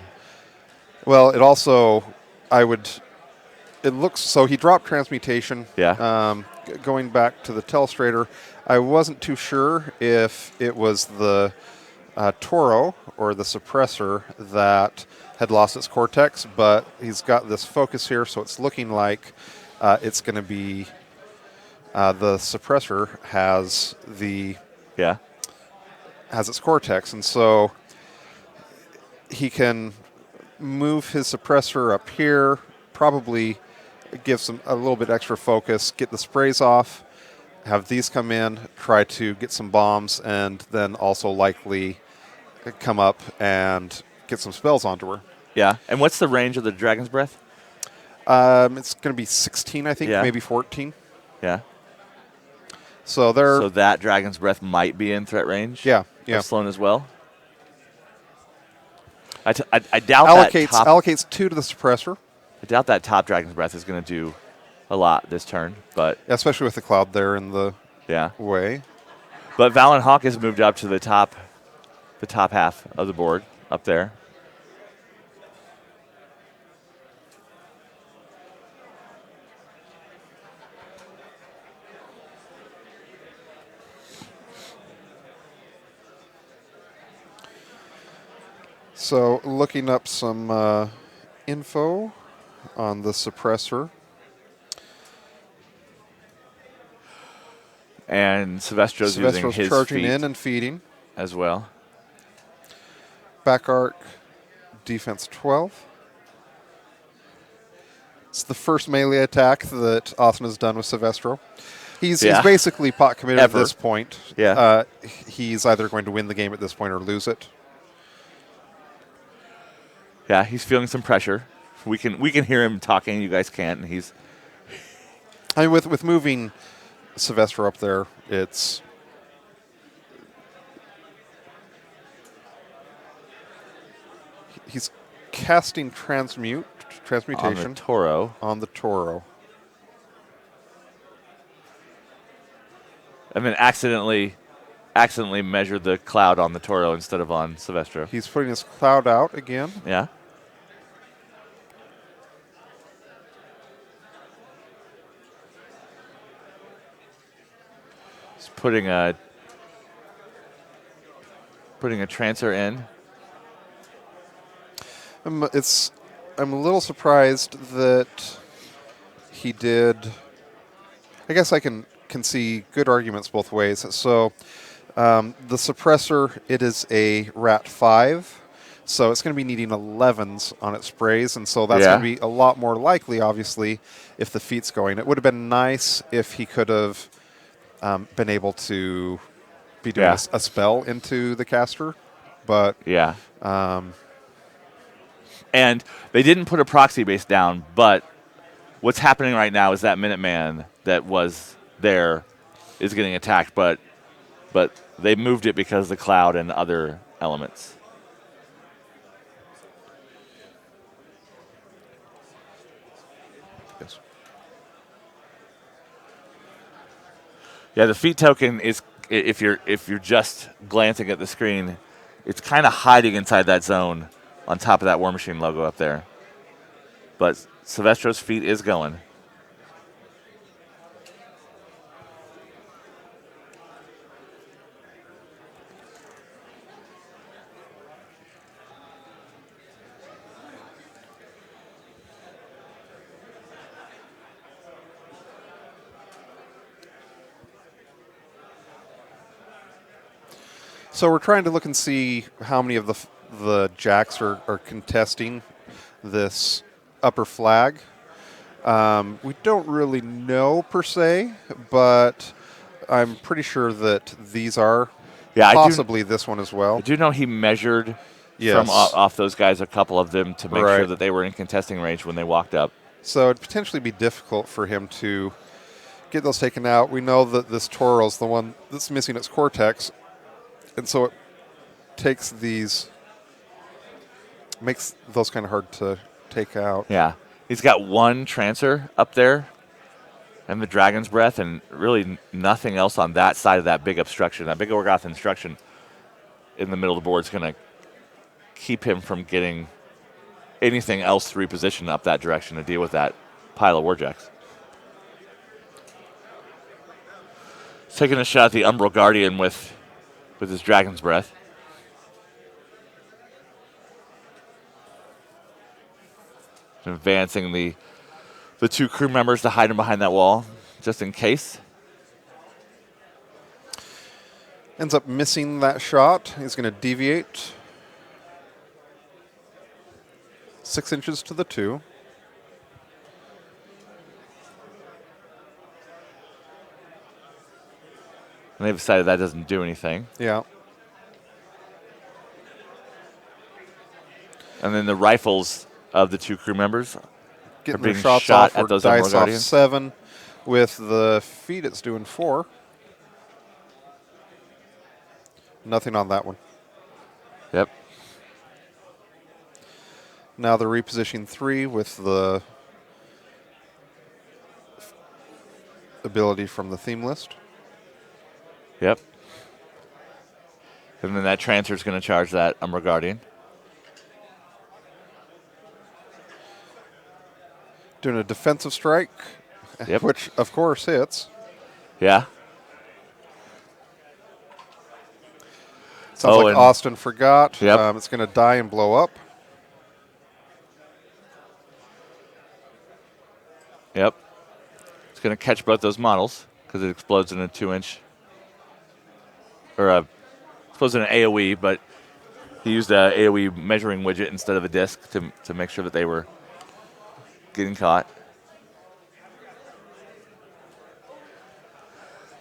Well, it also, it looks, so he dropped transmutation. Yeah. Going back to the Telestrator, I wasn't too sure if it was the Toro or the suppressor that had lost its cortex, but he's got this focus here, so it's looking like it's going to be the suppressor has its cortex, and so he can move his suppressor up here, probably give a little bit extra focus, get the sprays off, have these come in, try to get some bombs, and then also likely come up and get some spells onto her. Yeah. And what's the range of the Dragon's Breath? It's going to be 16, I think, maybe 14. Yeah. So that Dragon's Breath might be in threat range. Yeah. Of Sloan as well. I doubt allocates 2 to the suppressor. I doubt that top Dragon's Breath is going to do a lot this turn, but especially with the cloud there in the way. But Valen Hawk has moved up to the top half of the board up there. So looking up some info on the suppressor. And Silvestro's using his charging feet in and feeding as well. Back arc, defense 12. It's the first melee attack that Austin has done with Silvestro. He's basically pot committed at this point. Yeah. He's either going to win the game at this point or lose it. Yeah, he's feeling some pressure. We can hear him talking. You guys can't, and he's. I mean, with moving Sylvester up there, he's casting transmutation on the Toro. On the Toro. And then accidentally measured the cloud on the Toro instead of on Silvestro. He's putting his cloud out again. Yeah. He's putting a Trancer in. I'm a little surprised that he did. I guess I can see good arguments both ways. So the suppressor, it is a Rat 5, so it's going to be needing 11s on its sprays, and so that's going to be a lot more likely, obviously, if the feet's going. It would have been nice if he could have been able to be doing a spell into the caster, but yeah. And they didn't put a proxy base down, but what's happening right now is that Minuteman that was there is getting attacked, but they moved it because of the cloud and other elements. Yes. Yeah, the feat token is, if you're just glancing at the screen, it's kind of hiding inside that zone on top of that War Machine logo up there. But Silvestro's feat is going. So we're trying to look and see how many of the jacks are contesting this upper flag. We don't really know per se, but I'm pretty sure that these are possibly this one as well. I do know he measured from off those guys, a couple of them, to make sure that they were in contesting range when they walked up. So it'd potentially be difficult for him to get those taken out. We know that this Toro's the one that's missing its cortex, and so it makes those kind of hard to take out. Yeah. He's got one Trancer up there and the Dragon's Breath, and really nothing else on that side of that big obstruction. That big Orgoth obstruction in the middle of the board is going to keep him from getting anything else to reposition up that direction to deal with that pile of Warjacks. He's taking a shot at the Umbral Guardian with his Dragon's Breath. Advancing the two crew members to hide him behind that wall, just in case. Ends up missing that shot. He's going to deviate 6 inches to the 2. And they've decided that doesn't do anything. Yeah. And then the rifles of the two crew members getting are being their shots shot off at those dice off 7. With the feet, it's doing 4. Nothing on that one. Yep. Now they're repositioning 3 with the ability from the theme list. Yep. And then that Trancer is going to charge that Umbra Guardian. Doing a defensive strike, which of course hits. Yeah. Sounds like Austin forgot. Yep. It's going to die and blow up. Yep. It's going to catch both those models because it explodes in a 2-inch. Or explodes in an AoE, but he used a AoE measuring widget instead of a disc to make sure that they were getting caught.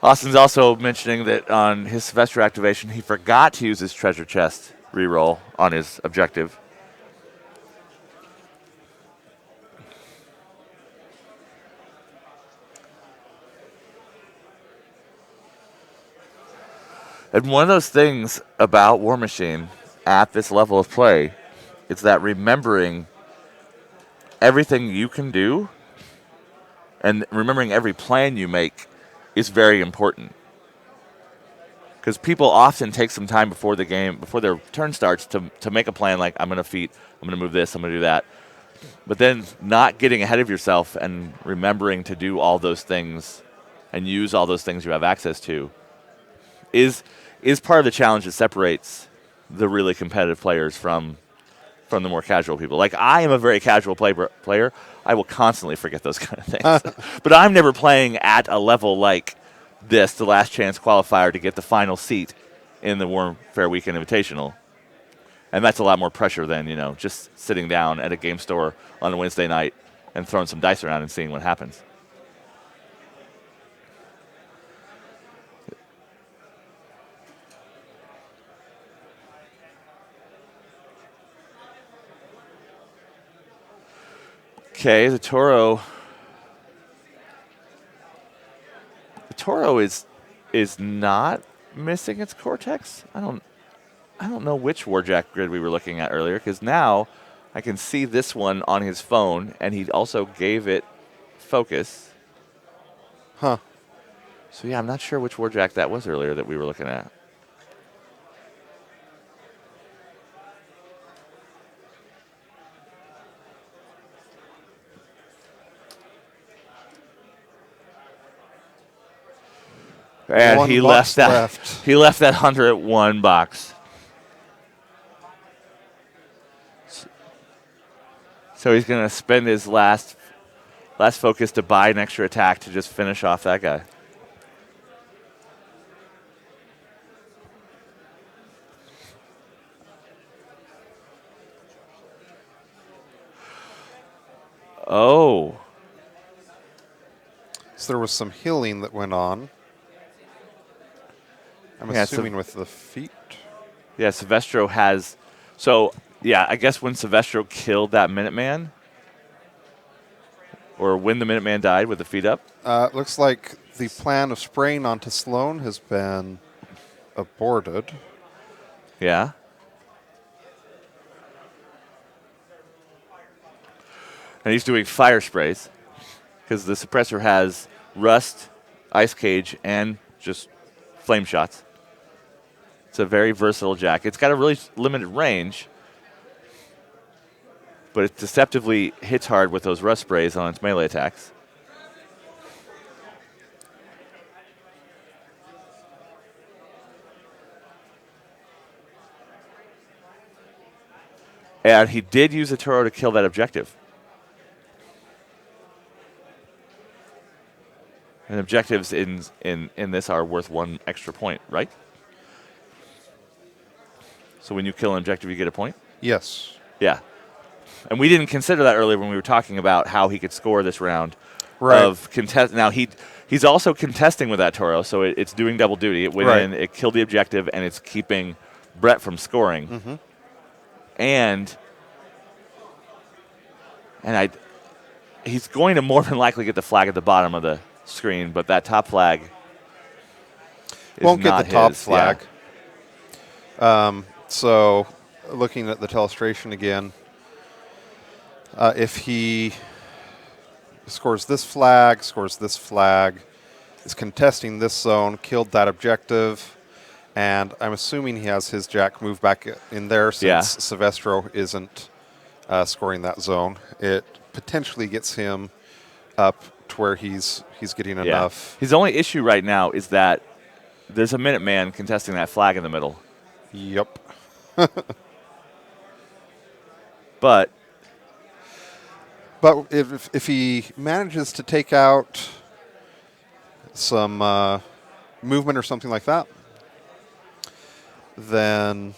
Austin's also mentioning that on his Sylvester activation, he forgot to use his treasure chest reroll on his objective. And one of those things about War Machine at this level of play is that remembering everything you can do and remembering every plan you make is very important. Because people often take some time before the game, before their turn starts, to make a plan like, I'm going to feat, I'm going to move this, I'm going to do that. But then not getting ahead of yourself and remembering to do all those things and use all those things you have access to is part of the challenge that separates the really competitive players from the more casual people. Like, I am a very casual player. I will constantly forget those kind of things. But I'm never playing at a level like this, the last chance qualifier to get the final seat in the Warfaire Weekend Invitational. And that's a lot more pressure than, just sitting down at a game store on a Wednesday night and throwing some dice around and seeing what happens. Okay, the Toro is not missing its Cortex. I don't know which Warjack grid we were looking at earlier, because now I can see this one on his phone, and he also gave it focus. Huh. So yeah, I'm not sure which Warjack that was earlier that we were looking at. And he left that. He left that 101 box. So he's going to spend his last focus to buy an extra attack to just finish off that guy. Oh. So there was some healing that went on. I'm assuming with the feet. Yeah, Silvestro has. So, yeah, I guess when Silvestro killed that Minuteman, or when the Minuteman died with the feet up. Looks like the plan of spraying onto Sloan has been aborted. Yeah. And he's doing fire sprays because the suppressor has rust, ice cage, and just flame shots. It's a very versatile jack. It's got a really limited range, but it deceptively hits hard with those rust sprays on its melee attacks. And he did use a Toro to kill that objective. And objectives in this are worth 1 extra point, right? So when you kill an objective, you get a point? Yes. Yeah. And we didn't consider that earlier when we were talking about how he could score this round. Right. Of contest. Now, he's also contesting with that Toro, so it's doing double duty. It went in, it killed the objective, and it's keeping Brett from scoring. Mm-hmm. And he's going to more than likely get the flag at the bottom of the screen, but that top flag won't not get the top his. flag. Yeah. So, looking at the telestration again, if he scores this flag, is contesting this zone, killed that objective, and I'm assuming he has his jack move back in there since Silvestro isn't scoring that zone. It potentially gets him up to where he's getting enough. His only issue right now is that there's a Minuteman contesting that flag in the middle. Yep. But if he manages to take out some movement or something like that, then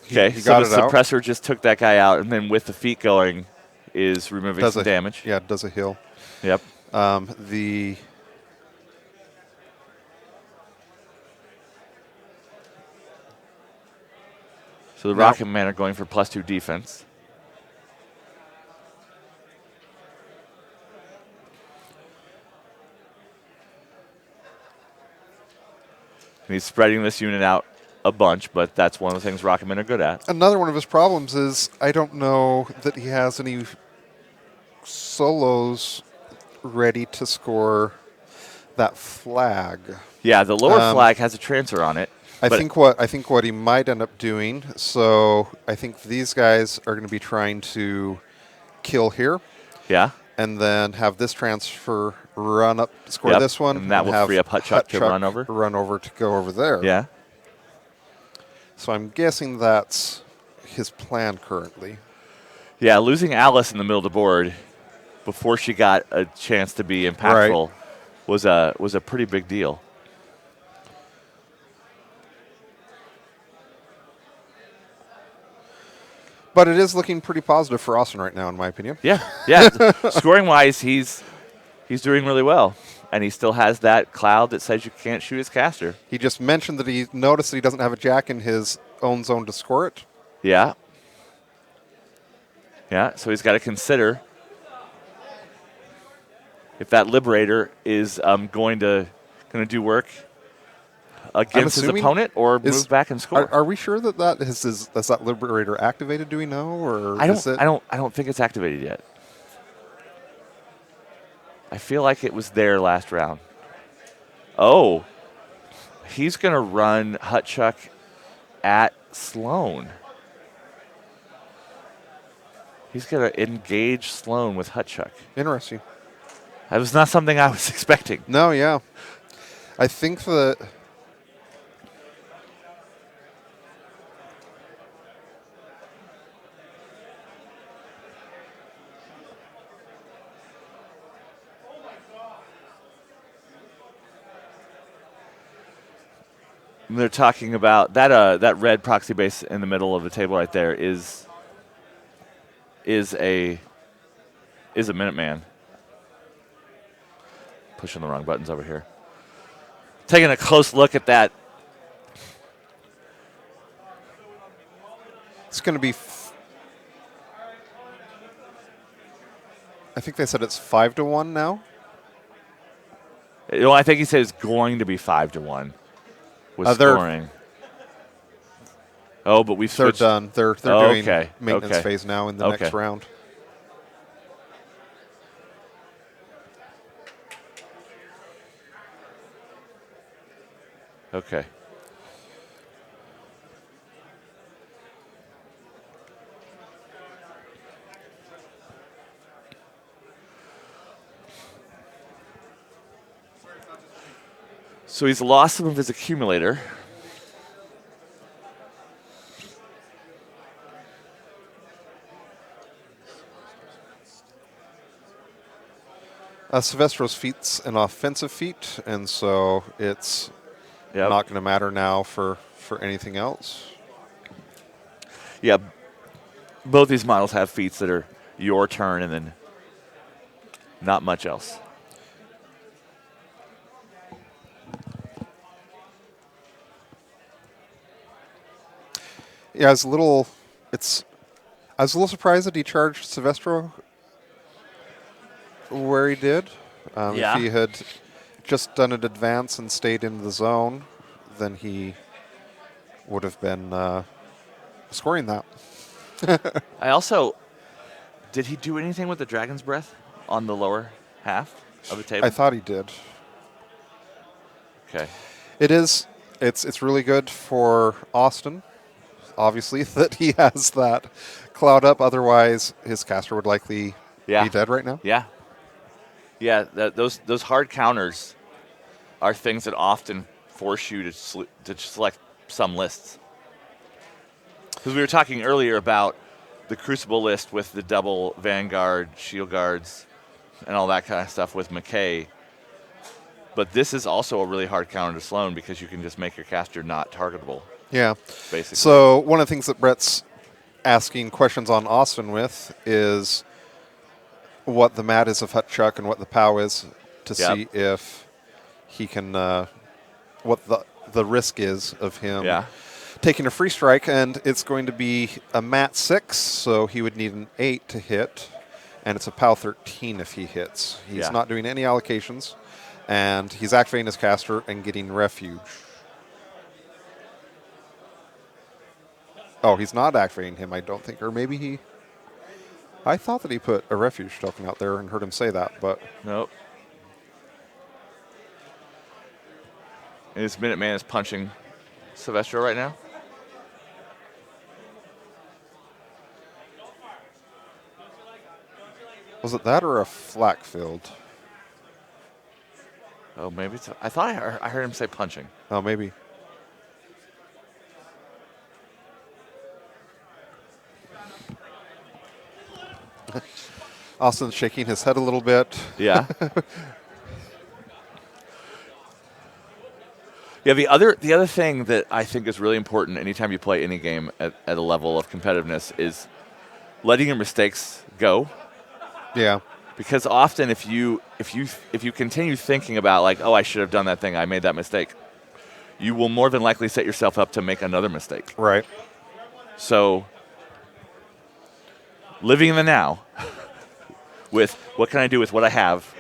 he so got the suppressor just took that guy out, and then with the feet going is removing some damage. Yeah, it does a heal. Yep. So the Rocket Men are going for +2 defense. And he's spreading this unit out a bunch, but that's one of the things Rocketmen are good at. Another one of his problems is I don't know that he has any solos ready to score that flag. Yeah, the lower flag has a transfer on it. I think what he might end up doing. So I think these guys are going to be trying to kill here. Yeah. And then have this transfer run up, score this one, and that will free up Hutchuk to run over. Run over to go over there. Yeah. So I'm guessing that's his plan currently. Yeah, losing Alice in the middle of the board before she got a chance to be impactful was a pretty big deal. But it is looking pretty positive for Austin right now, in my opinion. Yeah. Scoring wise, he's doing really well, and he still has that cloud that says you can't shoot his caster. He just mentioned that he noticed that he doesn't have a jack in his own zone to score it. Yeah. Yeah. So he's got to consider if that Liberator is going to do work against his opponent or move back and score. Are we sure that is that Liberator activated? Do we know, or I don't think it's activated yet. I feel like it was there last round. Oh, he's going to run Hutchuk at Sloan. He's going to engage Sloan with Hutchuk. Interesting. That was not something I was expecting. No, yeah. I think that they're talking about that red proxy base in the middle of the table right there is a Minuteman. Pushing the wrong buttons over here. Taking a close look at that. It's going to be. I think they said it's 5-1 now. I think he said it's going to be 5-1 with scoring. Oh, but we've switched. They're done. They're doing maintenance phase now in the next round. Okay. So he's lost some of his accumulator. Silvestro's feat's an offensive feat, and so it's not going to matter now for anything else. Yeah, both these models have feats that are your turn and then not much else. Yeah, I was a little surprised that he charged Silvestro where he did. If he had just done an advance and stayed in the zone, then he would have been scoring that. I also, did he do anything with the Dragon's Breath on the lower half of the table? I thought he did. Okay. It's really good for Austin, obviously, that he has that cloud up. Otherwise, his caster would likely be dead right now. Yeah. Yeah, those hard counters are things that often force you to select some lists. Because we were talking earlier about the Crucible list with the double Vanguard, Shield Guards, and all that kind of stuff with McKay. But this is also a really hard counter to Sloan because you can just make your caster not targetable. Yeah. Basically. So one of the things that Brett's asking questions on Austin with is what the mat is of Hutchuk and what the POW is to see if he can, what the risk is of him taking a free strike. And it's going to be a mat 6, so he would need an 8 to hit, and it's a POW 13 if he hits. He's not doing any allocations, and he's activating his caster and getting refuge. Oh, he's not activating him, I don't think. Or maybe he... I thought that he put a refuge token out there and heard him say that, but... Nope. And his Minuteman is punching Silvestro right now. Was it that or a flak field? Oh, maybe it's... I thought I heard him say punching. Oh, maybe. Austin's shaking his head a little bit. Yeah. Yeah, the other thing that I think is really important anytime you play any game at a level of competitiveness is letting your mistakes go. Yeah. Because often if you continue thinking about like, oh, I should have done that thing, I made that mistake, you will more than likely set yourself up to make another mistake. Right. So living in the now with what can I do with what I have,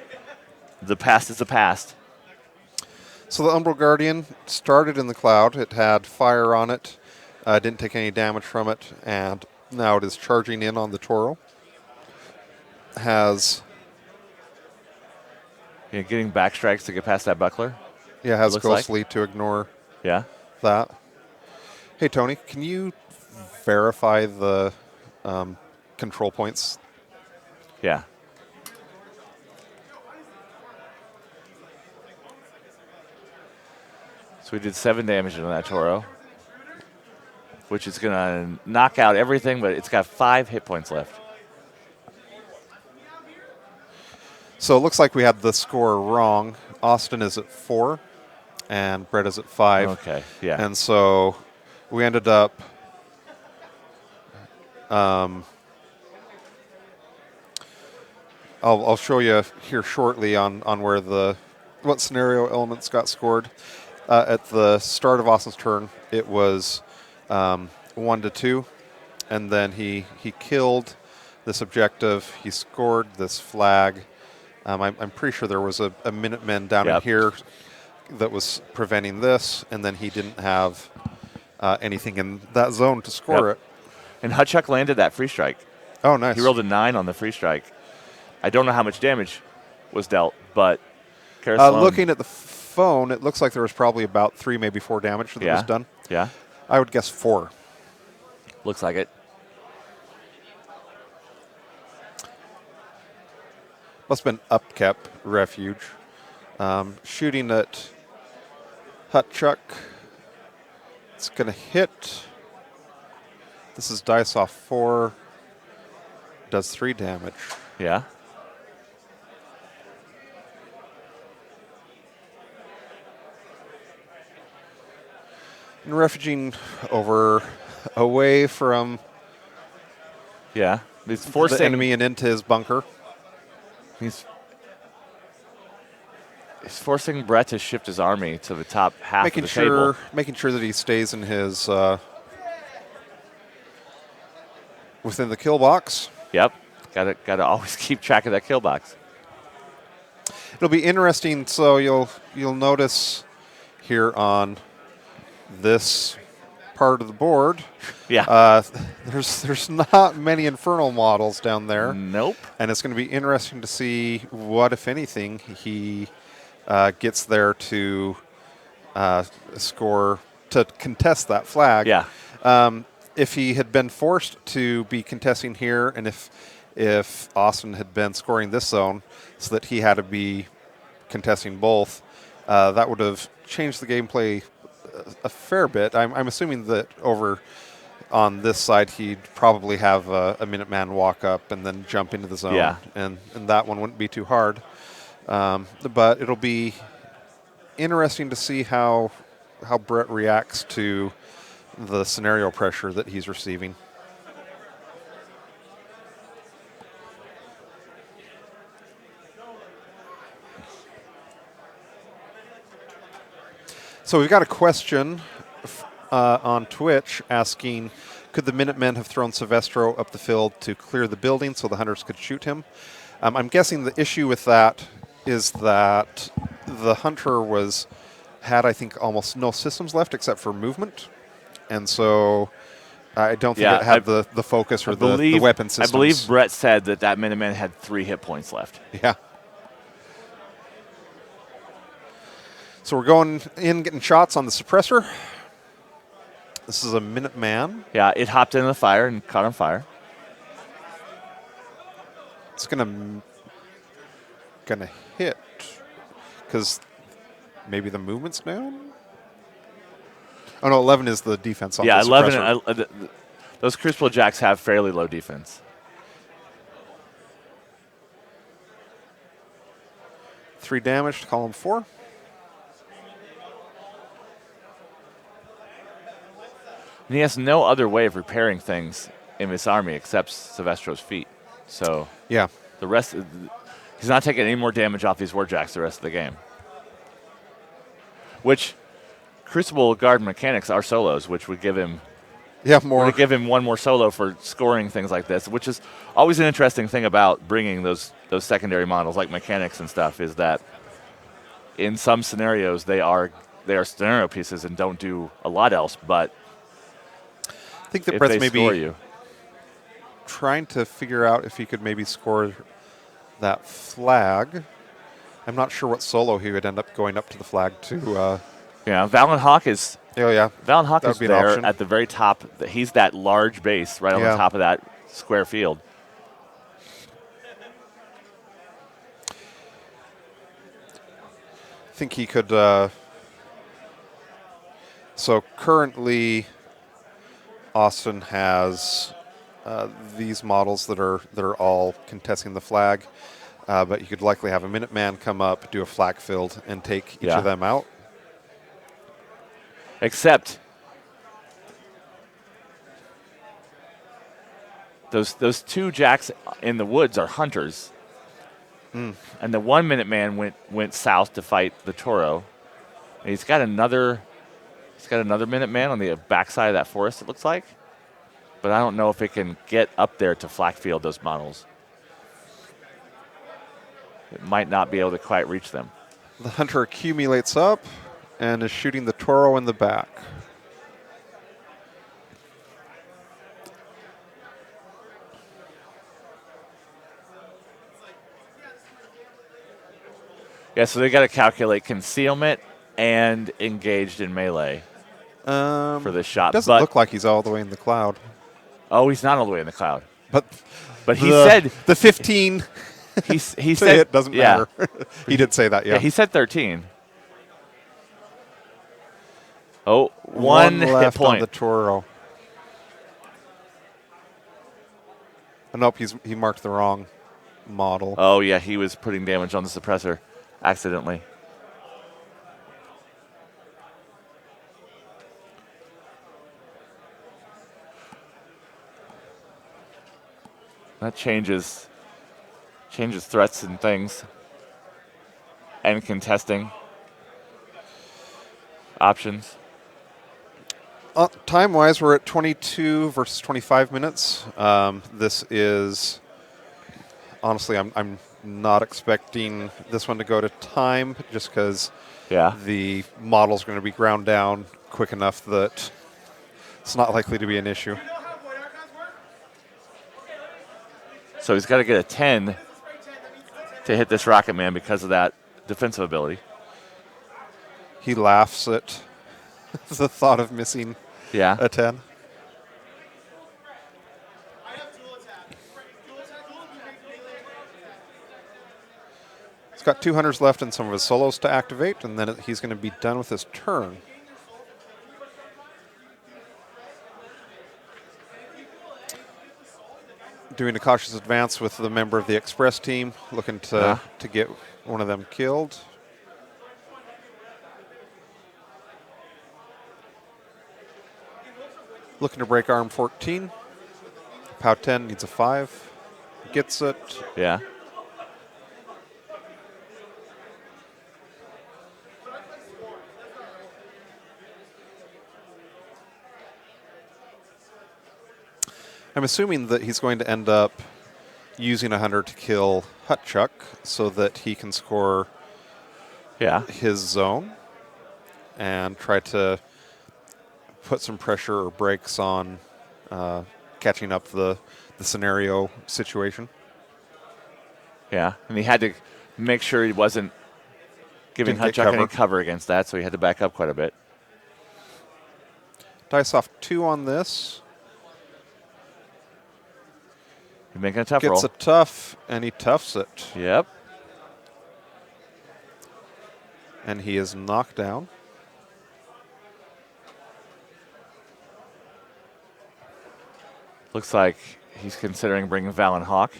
the past is the past. So the Umbral Guardian started in the cloud. It had fire on it. Didn't take any damage from it. And now it is charging in on the Toro. Has... getting back strikes to get past that buckler. Yeah, has Ghostly to ignore that. Hey, Tony, can you verify the control points? Yeah. So we did 7 damage on that Toro, which is going to knock out everything, but it's got 5 hit points left. So it looks like we had the score wrong. Austin is at 4, and Brett is at 5. Okay, yeah. And so we ended up... I'll show you here shortly on where what scenario elements got scored. At the start of Austin's turn, it was 1-2, and then he killed this objective. He scored this flag. I'm pretty sure there was a Minuteman down in here that was preventing this, and then he didn't have anything in that zone to score it. And Hutchuk landed that free strike. Oh, nice. He rolled a 9 on the free strike. I don't know how much damage was dealt, but looking at the phone, it looks like there was probably about 3, maybe 4 damage that was done. Yeah. I would guess 4. Looks like it. Must have been upkept refuge. Shooting at Hutchuk. It's going to hit. This is dice off 4. Does 3 damage. Yeah. And refuging away from he's forcing the enemy and into his bunker. He's forcing Brett to shift his army to the top half of the table. Making sure that he stays in his within the kill box. Yep. Gotta always keep track of that kill box. It'll be interesting. So you'll notice here on this part of the board, there's not many Infernal models down there. Nope. And it's going to be interesting to see what, if anything, he gets there to score to contest that flag. Yeah. If he had been forced to be contesting here, and if Austin had been scoring this zone, so that he had to be contesting both, that would have changed the gameplay a fair bit. I'm assuming that over on this side he'd probably have a Minuteman walk up and then jump into the zone, and that one wouldn't be too hard. But it'll be interesting to see how Brett reacts to the scenario pressure that he's receiving. So we've got a question on Twitch asking, could the Minutemen have thrown Silvestro up the field to clear the building so the hunters could shoot him? I'm guessing the issue with that is that the hunter had, I think, almost no systems left except for movement. And so I don't think it had the focus or the weapon systems. I believe Brett said that Minuteman had 3 hit points left. Yeah. So we're going in, getting shots on the suppressor. This is a Minuteman. Yeah, it hopped into the fire and caught on fire. It's gonna hit because maybe the movement's down. Oh no, 11 is the defense on the suppressor. 11. Those Crucible Jacks have fairly low defense. 3 damage to column 4. And he has no other way of repairing things in this army except Silvestro's feet. So yeah, the rest, he's not taking any more damage off these Warjacks the rest of the game. Which Crucible Guard mechanics are solos, which would give him more. Would give him 1 more solo for scoring things like this, which is always an interesting thing about bringing those secondary models like mechanics and stuff, is that in some scenarios they are scenario pieces and don't do a lot else, but I think that Brett's maybe trying to figure out if he could maybe score that flag. I'm not sure what solo he would end up going up to the flag to. Yeah, Valiant Hawk is. Oh yeah, Valiant Hawk is there at the very top. He's that large base right on the top of that square field. I think he could. So currently, Austin has these models that are all contesting the flag, but you could likely have a Minuteman come up, do a flak field, and take each of them out. Except those 2 Jacks in the woods are hunters, and the 1 Minuteman went south to fight the Toro. And he's got another Minuteman on the backside of that forest, it looks like. But I don't know if it can get up there to flak field those models. It might not be able to quite reach them. The hunter accumulates up and is shooting the Toro in the back. Yeah, so they got to calculate concealment and engaged in melee for this shot. Doesn't look like he's all the way in the cloud. Oh, he's not all the way in the cloud. But he said the 15. He said it doesn't matter. He did say that. Yeah, he said 13. Oh, one left hit point on the Toro. Oh, nope, he marked the wrong model. Oh yeah, he was putting damage on the suppressor accidentally. That changes threats and things and contesting options. Time-wise, we're at 22 versus 25 minutes. This is, honestly, I'm not expecting this one to go to time just because the model's going to be ground down quick enough that it's not likely to be an issue. So he's got to get a 10 to hit this Rocket Man because of that defensive ability. He laughs at the thought of missing a 10. He's got 2 hunters left and some of his solos to activate, and then he's going to be done with his turn. Doing a cautious advance with the member of the Express team, looking to get one of them killed. Looking to break arm 14. POW 10 needs a 5. Gets it. Yeah. I'm assuming that he's going to end up using a hunter to kill Hutchuck so that he can score his zone and try to put some pressure or brakes on catching up the scenario situation. Yeah, and he had to make sure he wasn't giving Didn't get Hutchuk any cover against that, so he had to back up quite a bit. Dice off 2 on this. He's making a tough roll. Gets a tough, and he toughs it. Yep. And he is knocked down. Looks like he's considering bringing Valen Hawk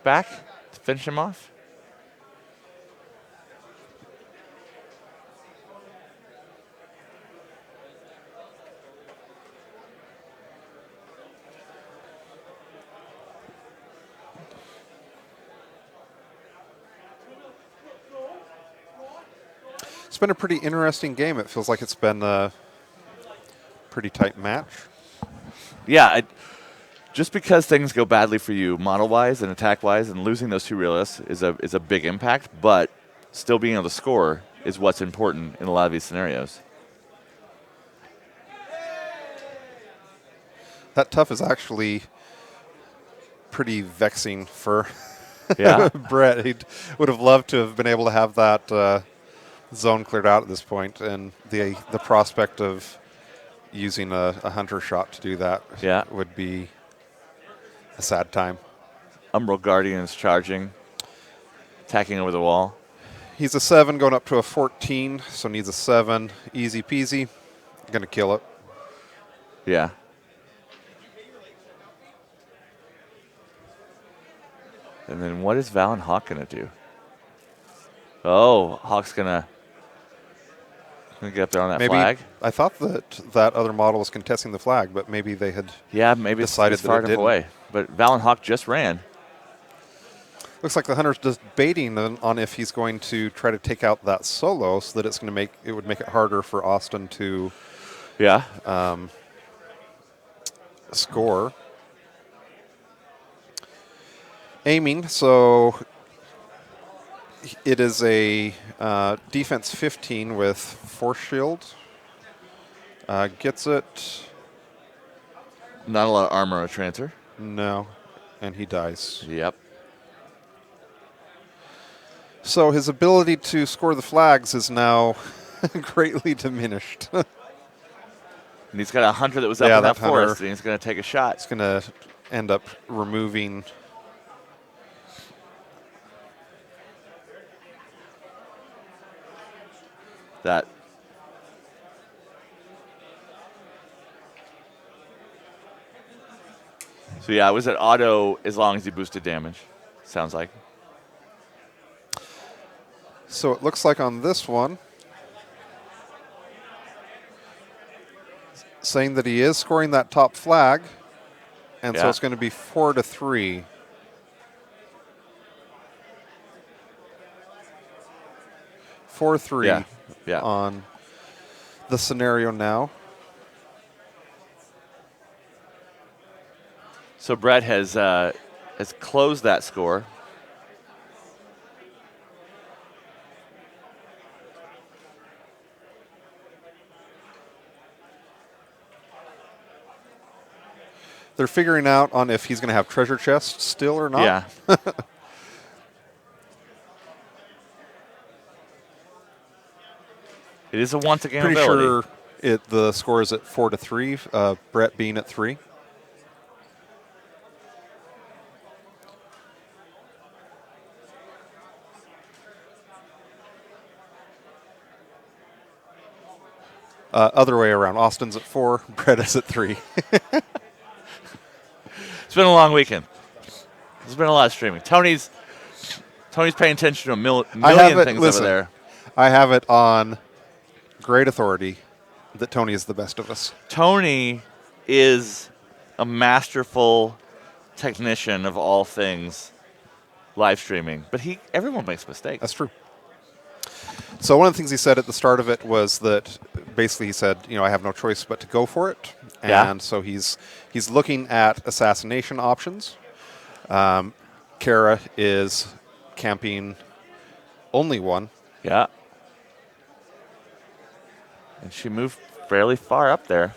back to finish him off. It's been a pretty interesting game. It feels like it's been a pretty tight match. Yeah, just because things go badly for you model-wise and attack-wise, and losing those 2 realists is a big impact, but still being able to score is what's important in a lot of these scenarios. That tough is actually pretty vexing for Brett. He would have loved to have been able to have that zone cleared out at this point, and the prospect of using a hunter shot to do that would be a sad time. Umbral Guardian is charging, attacking over the wall. He's a 7 going up to a 14, so needs a 7. Easy peasy. Going to kill it. Yeah. And then what is Valen Hawk going to do? Oh, Hawk's going to get up there on that flag. I thought that other model was contesting the flag, but maybe they had maybe decided it's far enough away. But Valen Hawk just ran. Looks like the hunter's debating on if he's going to try to take out that solo, so that it would make it harder for Austin to score. Aiming, so it is a defense 15 with force shield. Gets it. Not a lot of armor or transfer. No, and he dies. Yep. So his ability to score the flags is now greatly diminished. And he's got a hunter that was up in that forest, and he's going to take a shot. It's going to end up removing that. So yeah, it was at auto as long as he boosted damage, sounds like. So it looks like on this one, saying that he is scoring that top flag, and so it's going to be 4-3. On the scenario now. So Brett has closed that score. They're figuring out on if he's going to have treasure chests still or not. Yeah. It is a once-a-game ability. Pretty sure the score is at 4-3, Brett being at 3. Other way around. Austin's at 4, Brett is at 3. It's been a long weekend. There's been a lot of streaming. Tony's paying attention to a million things over there. I have it on great authority that Tony is the best of us. Tony is a masterful technician of all things live streaming, but everyone makes mistakes. That's true. So one of the things he said at the start of it was that basically he said, I have no choice but to go for it. And so he's looking at assassination options. Kara is camping only one. Yeah. And she moved fairly far up there.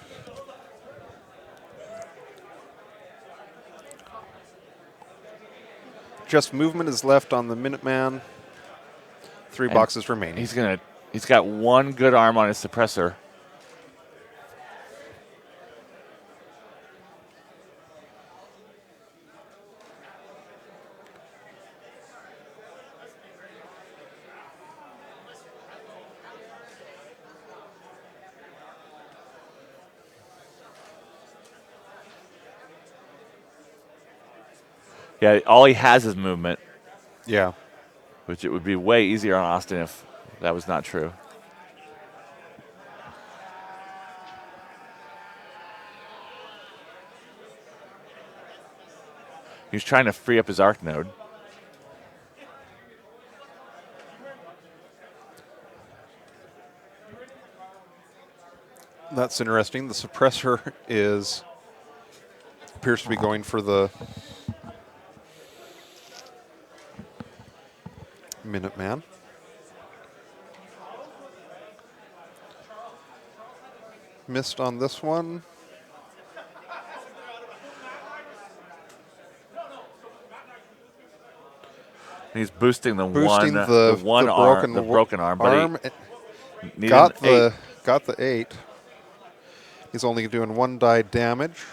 just movement is left on the Minuteman. 3 boxes remaining. He's got one good arm on his suppressor. Yeah, all he has is movement. Yeah. Which it would be way easier on Austin if that was not true. He's trying to free up his arc node. That's interesting. The suppressor appears to be going for the Minuteman. Missed on this one. He's boosting the broken arm. But he got the 8. He's only doing 1 die damage.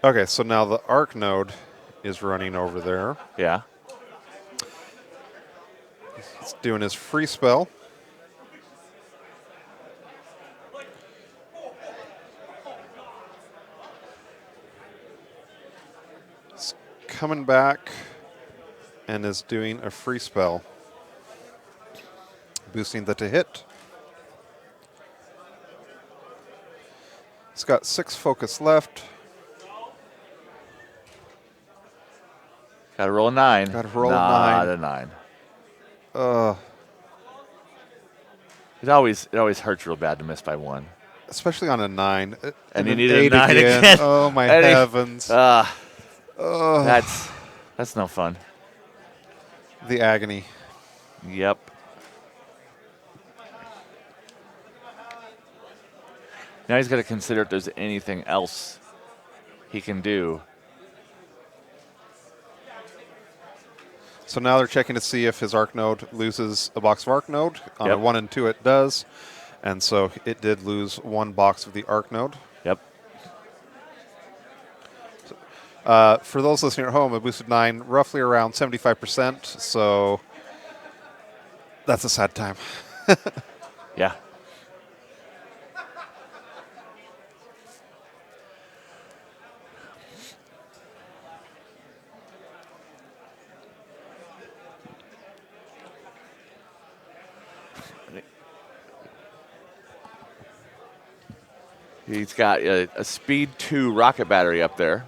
Okay, so now the arc node is running over there. Yeah. He's doing his free spell. He's coming back and is doing a free spell. Boosting that to hit. He's got 6 focus left. Got to roll a 9. Got to roll Not a 9. a 9. It always hurts real bad to miss by 1. Especially on a 9. And you need a 9 again. Oh, my heavens. That's no fun. The agony. Yep. Now he's got to consider if there's anything else he can do. So now they're checking to see if his arc node loses a box of arc node. On a 1 and 2 it does. And so it did lose 1 box of the arc node. Yep. For those listening at home, a boosted 9, roughly around 75%. So that's a sad time. Yeah. He's got a speed 2 rocket battery up there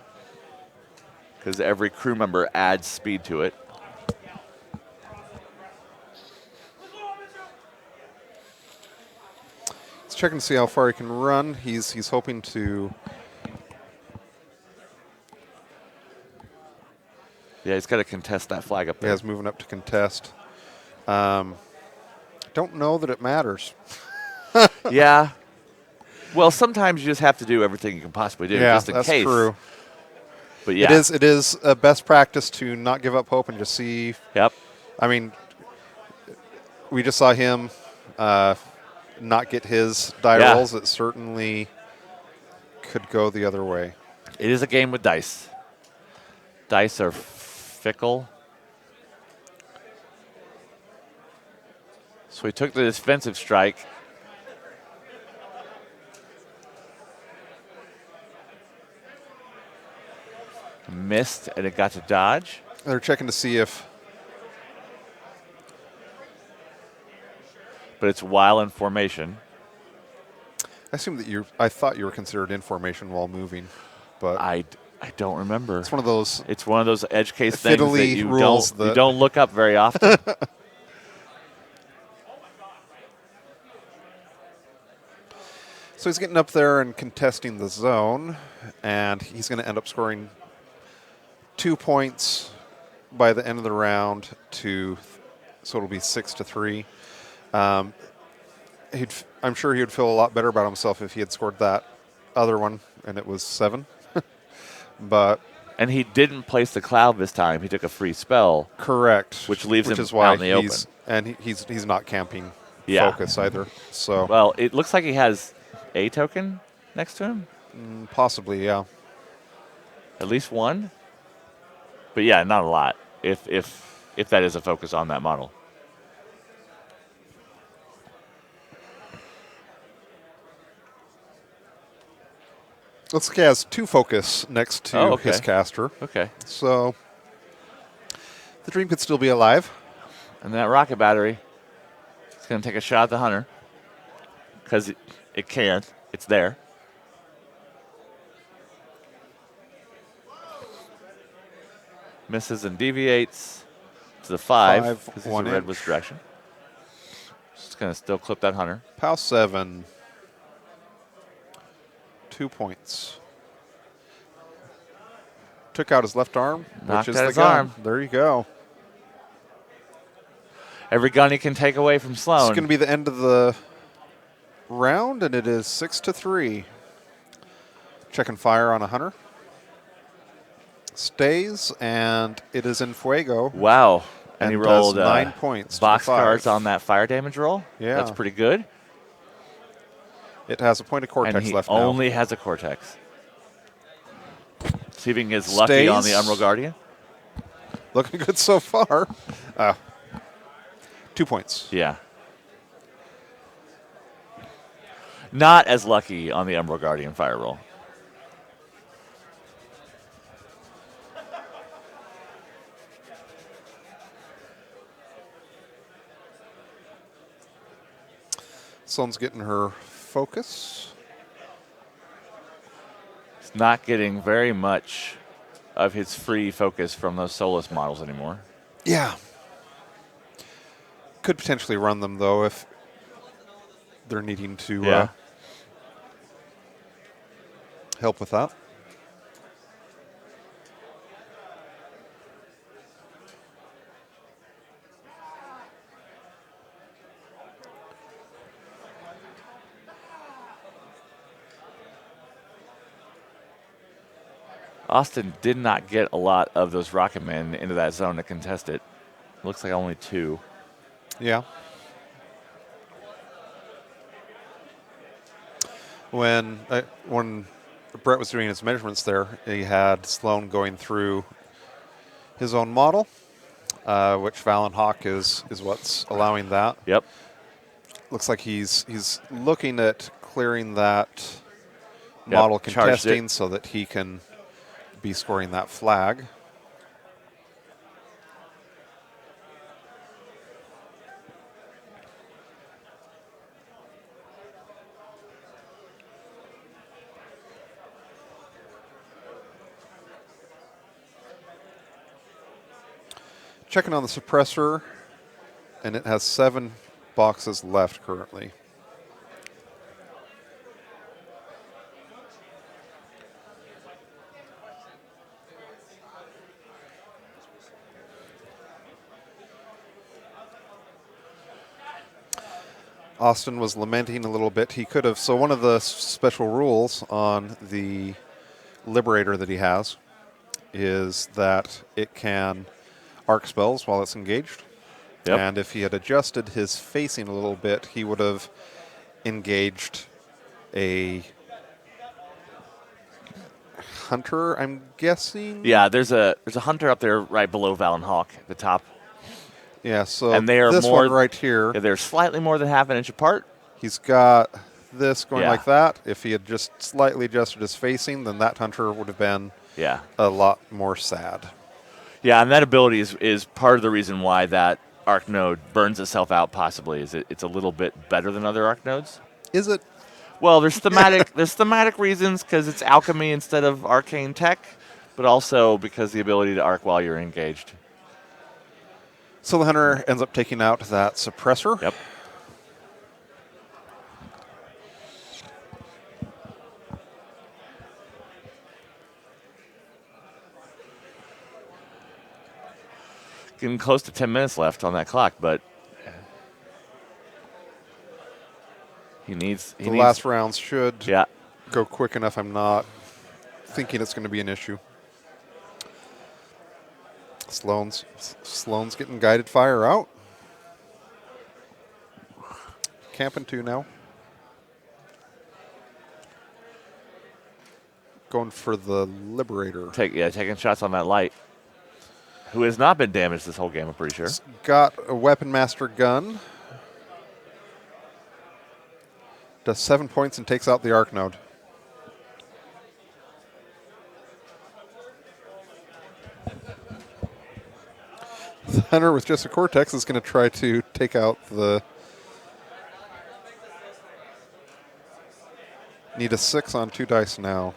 because every crew member adds speed to it. He's checking to see how far he can run. He's hoping to. Yeah, he's got to contest that flag up there. Yeah, he's moving up to contest. Don't know that it matters. Yeah. Well, sometimes you just have to do everything you can possibly do, just in case. Yeah, that's true. But yeah, it is a best practice to not give up hope and just see. Yep. I mean, we just saw him not get his die rolls. It certainly could go the other way. It is a game with dice. Dice are fickle. So he took the defensive strike. Missed, and it got to dodge. They're checking to see if. But it's while in formation. I assume that I thought you were considered in formation while moving, but I don't remember. It's one of those. It's one of those edge case things that you you don't look up very often. So he's getting up there and contesting the zone, and he's going to end up scoring 2 points by the end of the round so it'll be 6-3. I'm sure he would feel a lot better about himself if he had scored that other one and it was 7. And he didn't place the cloud this time. He took a free spell. Correct. Which leaves him is why out in the open. He's not camping Yeah. focus either. So well, it looks like he has a token next to him. Possibly, yeah. At least one. But yeah, not a lot. If that is a focus on that model. Looks like he has 2 focus next to his caster. Okay. So the dream could still be alive. And that rocket battery is going to take a shot at the hunter. Because it can. It's there. Misses and deviates to the 5 because he's in red was direction. Just going to still clip that hunter. POW 7. 2 points. Took out his left arm, Knocked which is out the his gun. arm. There you go. Every gun he can take away from Sloan. It's going to be the end of the round, and it is 6-3. Checking fire on a hunter. Stays, and it is in fuego. Wow. And he rolled 9 points. Boxcars on that fire damage roll. Yeah. That's pretty good. It has a point of Cortex and he left only now. has a Cortex. See if he gets lucky on the Umbral Guardian. Looking good so far. 2 points. Yeah. Not as lucky on the Umbral Guardian fire roll. Sloan's getting her focus. He's not getting very much of his free focus from those Solus models anymore. Yeah. Could potentially run them, though, if they're needing to help with that. Austin did not get a lot of those rocket men into that zone to contest it. Looks like only 2. Yeah. When Brett was doing his measurements there, he had Sloan going through his own model, which Valen Hawk is what's allowing that. Yep. Looks like he's looking at clearing that model contesting so that he can be scoring that flag. Checking on the suppressor, and it has 7 boxes left currently. Austin was lamenting a little bit. He could have. So one of the special rules on the Liberator that he has is that it can arc spells while it's engaged. Yep. And if he had adjusted his facing a little bit, he would have engaged a hunter, I'm guessing. Yeah, there's a hunter up there right below Valen Hawk at the top. Yeah, so and they are this more, one right here. Yeah, they're slightly more than half an inch apart. He's got this going like that. If he had just slightly adjusted his facing, then that hunter would have been a lot more sad. Yeah, and that ability is part of the reason why that arc node burns itself out possibly. Is it's a little bit better than other arc nodes. Is it? Well, there's thematic reasons because it's alchemy instead of arcane tech, but also because the ability to arc while you're engaged. So the hunter ends up taking out that suppressor. Yep. Getting close to 10 minutes left on that clock, but The last rounds should yeah. go quick enough. I'm not thinking it's going to be an issue. Sloan's getting guided fire out. Camping 2 now. Going for the Liberator. Taking shots on that light. Who has not been damaged this whole game, I'm pretty sure. It's got a Weapon Master gun. Does 7 points and takes out the Arc Node. The Hunter with just a Cortex is going to try to take out the... Need a 6 on 2 dice now.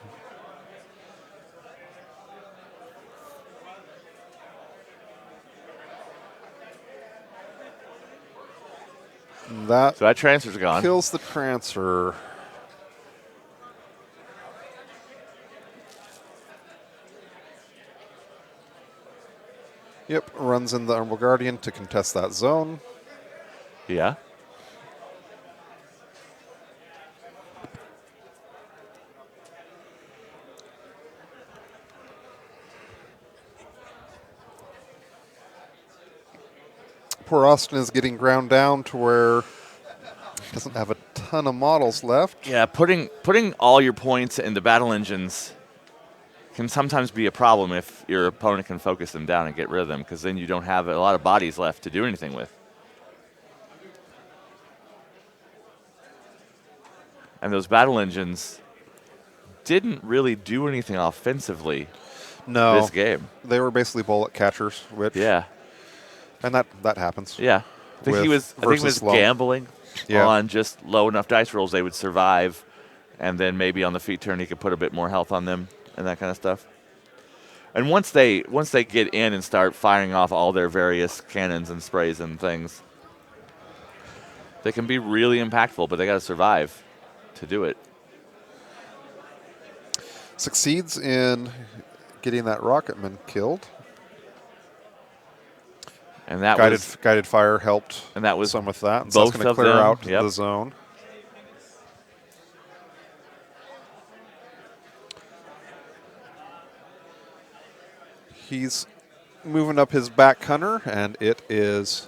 So that transfer's gone. Kills the transfer. Yep, runs in the Umbral Guardian to contest that zone. Yeah. Poor Austin is getting ground down to where he doesn't have a ton of models left. Yeah, putting all your points into battle engines can sometimes be a problem if your opponent can focus them down and get rid of them, because then you don't have a lot of bodies left to do anything with. And those battle engines didn't really do anything offensively this game. They were basically bullet catchers, which... Yeah. And that happens. Yeah. I think he was gambling on just low enough dice rolls they would survive, and then maybe on the feat turn he could put a bit more health on them and that kind of stuff. And once they get in and start firing off all their various cannons and sprays and things, they can be really impactful, but they got to survive to do it. Succeeds in getting that Rocketman killed. And that guided fire helped and that was some with that. And both so that's going to clear out the zone. He's moving up his back Hunter, and it is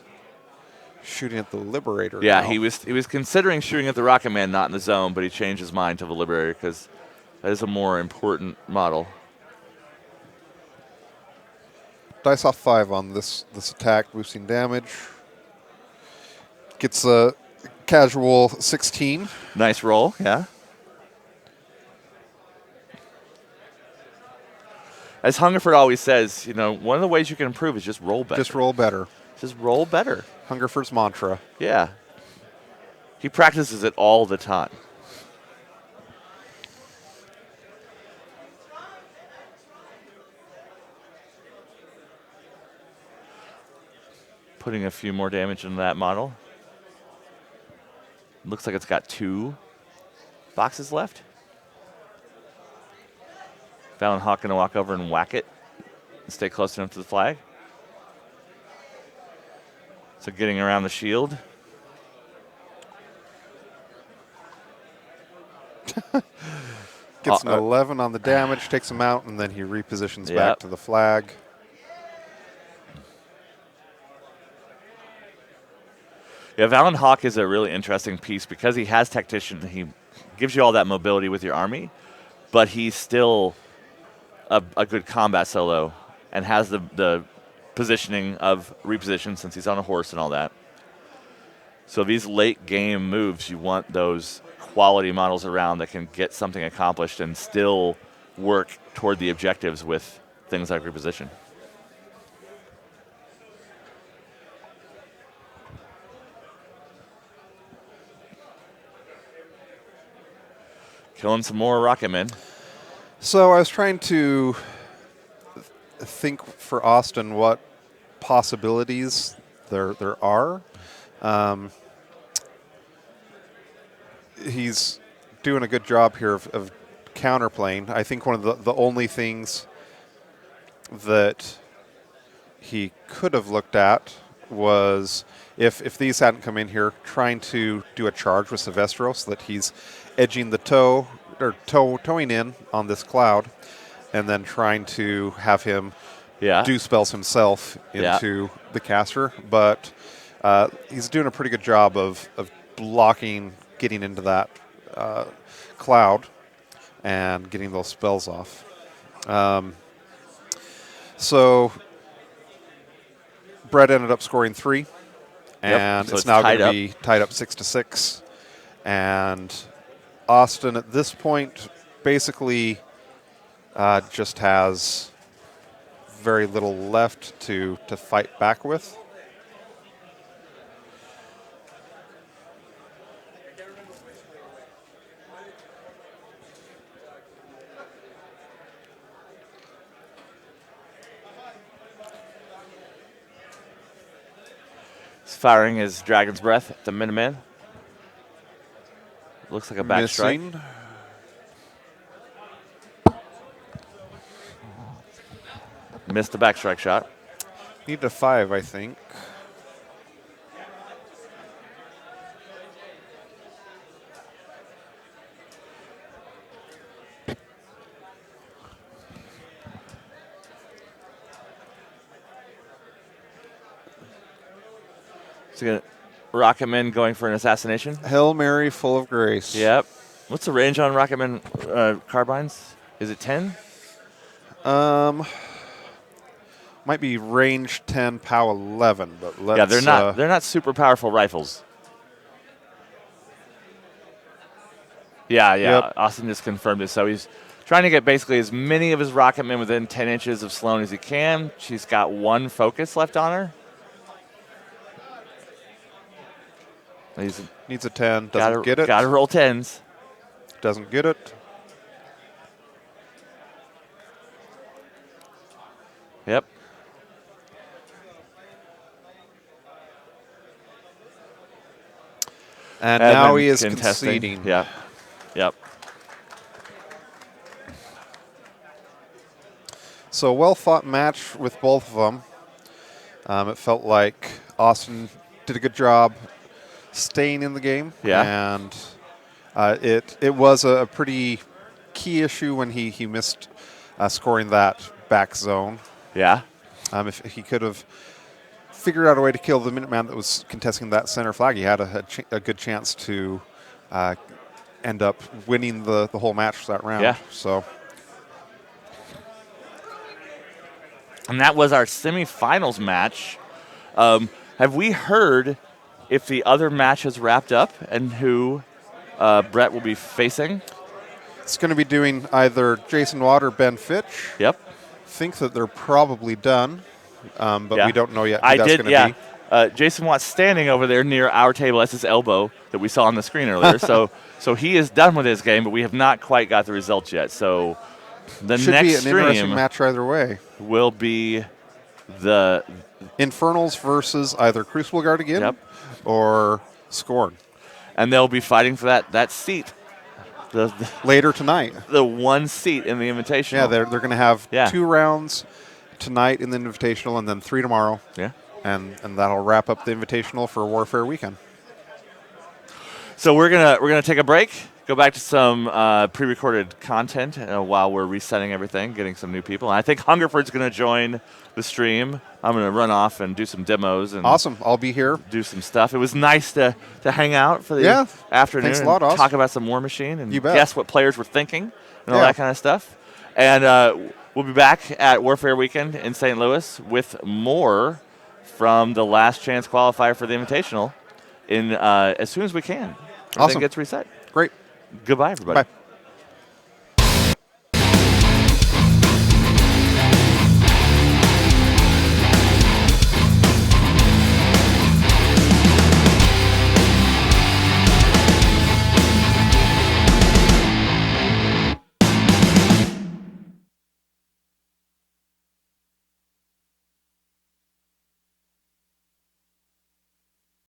shooting at the Liberator. Yeah, now. he was considering shooting at the Rocket Man, not in the zone, but he changed his mind to the Liberator because that is a more important model. Dice off 5 on this attack, boosting damage. Gets a casual 16. Nice roll, yeah. As Hungerford always says, one of the ways you can improve is just roll better. Just roll better. Just roll better. Hungerford's mantra. Yeah. He practices it all the time. Putting a few more damage into that model. Looks like it's got 2 boxes left. Fallon Hawk going to walk over and whack it and stay close enough to the flag. So getting around the shield. Gets an 11 on the damage, takes him out, and then he repositions back to the flag. Yeah, Fallon Hawk is a really interesting piece because he has Tactician. He gives you all that mobility with your army, but he's still a good combat solo and has the positioning of reposition since he's on a horse and all that. So these late game moves, you want those quality models around that can get something accomplished and still work toward the objectives with things like reposition. Killing some more Rocketmen. So I was trying to think for Austin what possibilities there are. He's doing a good job here of counterplaying. I think one of the only things that he could have looked at was if these hadn't come in here, trying to do a charge with Silvestro so that he's edging the towing in on this cloud, and then trying to have him do spells himself into the caster. But he's doing a pretty good job of blocking, getting into that cloud, and getting those spells off. So Brett ended up scoring 3, and so it's now going to be tied up 6-6. And Austin at this point basically just has very little left to fight back with. Firing his Dragon's Breath at the Minuteman. Looks like a back strike. Missed the back strike shot. Need a 5, I think. So gonna Rocketman going for an assassination. Hail Mary, full of grace. Yep. What's the range on Rocketman carbines? Is it 10? Might be range 10, POW 11, but let's. Yeah, they're not super powerful rifles. Yeah. Yep. Austin just confirmed it. So he's trying to get basically as many of his Rocketmen within 10 inches of Sloan as he can. She's got 1 focus left on her. Needs a 10. Doesn't get it. Got to roll 10s. Doesn't get it. Yep. And now he is conceding. Yep. So well-fought match with both of them. It felt like Austin did a good job staying in the game. Yeah. And it was a pretty key issue when he missed scoring that back zone. Yeah. If he could have figured out a way to kill the Minuteman that was contesting that center flag, he had a good chance to end up winning the whole match for that round. Yeah. So. And that was our semifinals match. Have we heard if the other match has wrapped up and who Brett will be facing? It's going to be doing either Jason Watt or Ben Fitch. Yep. Think that they're probably done, but we don't know yet who that's going to be. Jason Watt's standing over there near our table. That's his elbow that we saw on the screen earlier. so he is done with his game, but we have not quite got the results yet. So the should next be an stream interesting match either way. Will be the Infernals versus either Crucible Guard again or Scorn. And they'll be fighting for that seat. The later tonight. The 1 seat in the Invitational. Yeah, they're going to have 2 rounds tonight in the Invitational and then 3 tomorrow. Yeah. And that'll wrap up the Invitational for Warfare weekend. So we're gonna take a break, go back to some pre-recorded content while we're resetting everything, getting some new people. And I think Hungerford's going to join the stream. I'm going to run off and do some demos. And awesome. I'll be here. Do some stuff. It was nice to hang out for the afternoon. Thanks a lot, and Austin. talk about some War Machine and you bet. Guess what players were thinking and all that kind of stuff. And we'll be back at Warfare Weekend in St. Louis with more from the last chance qualifier for the Invitational in as soon as we can. Everything gets reset. Great. Goodbye, everybody. Bye.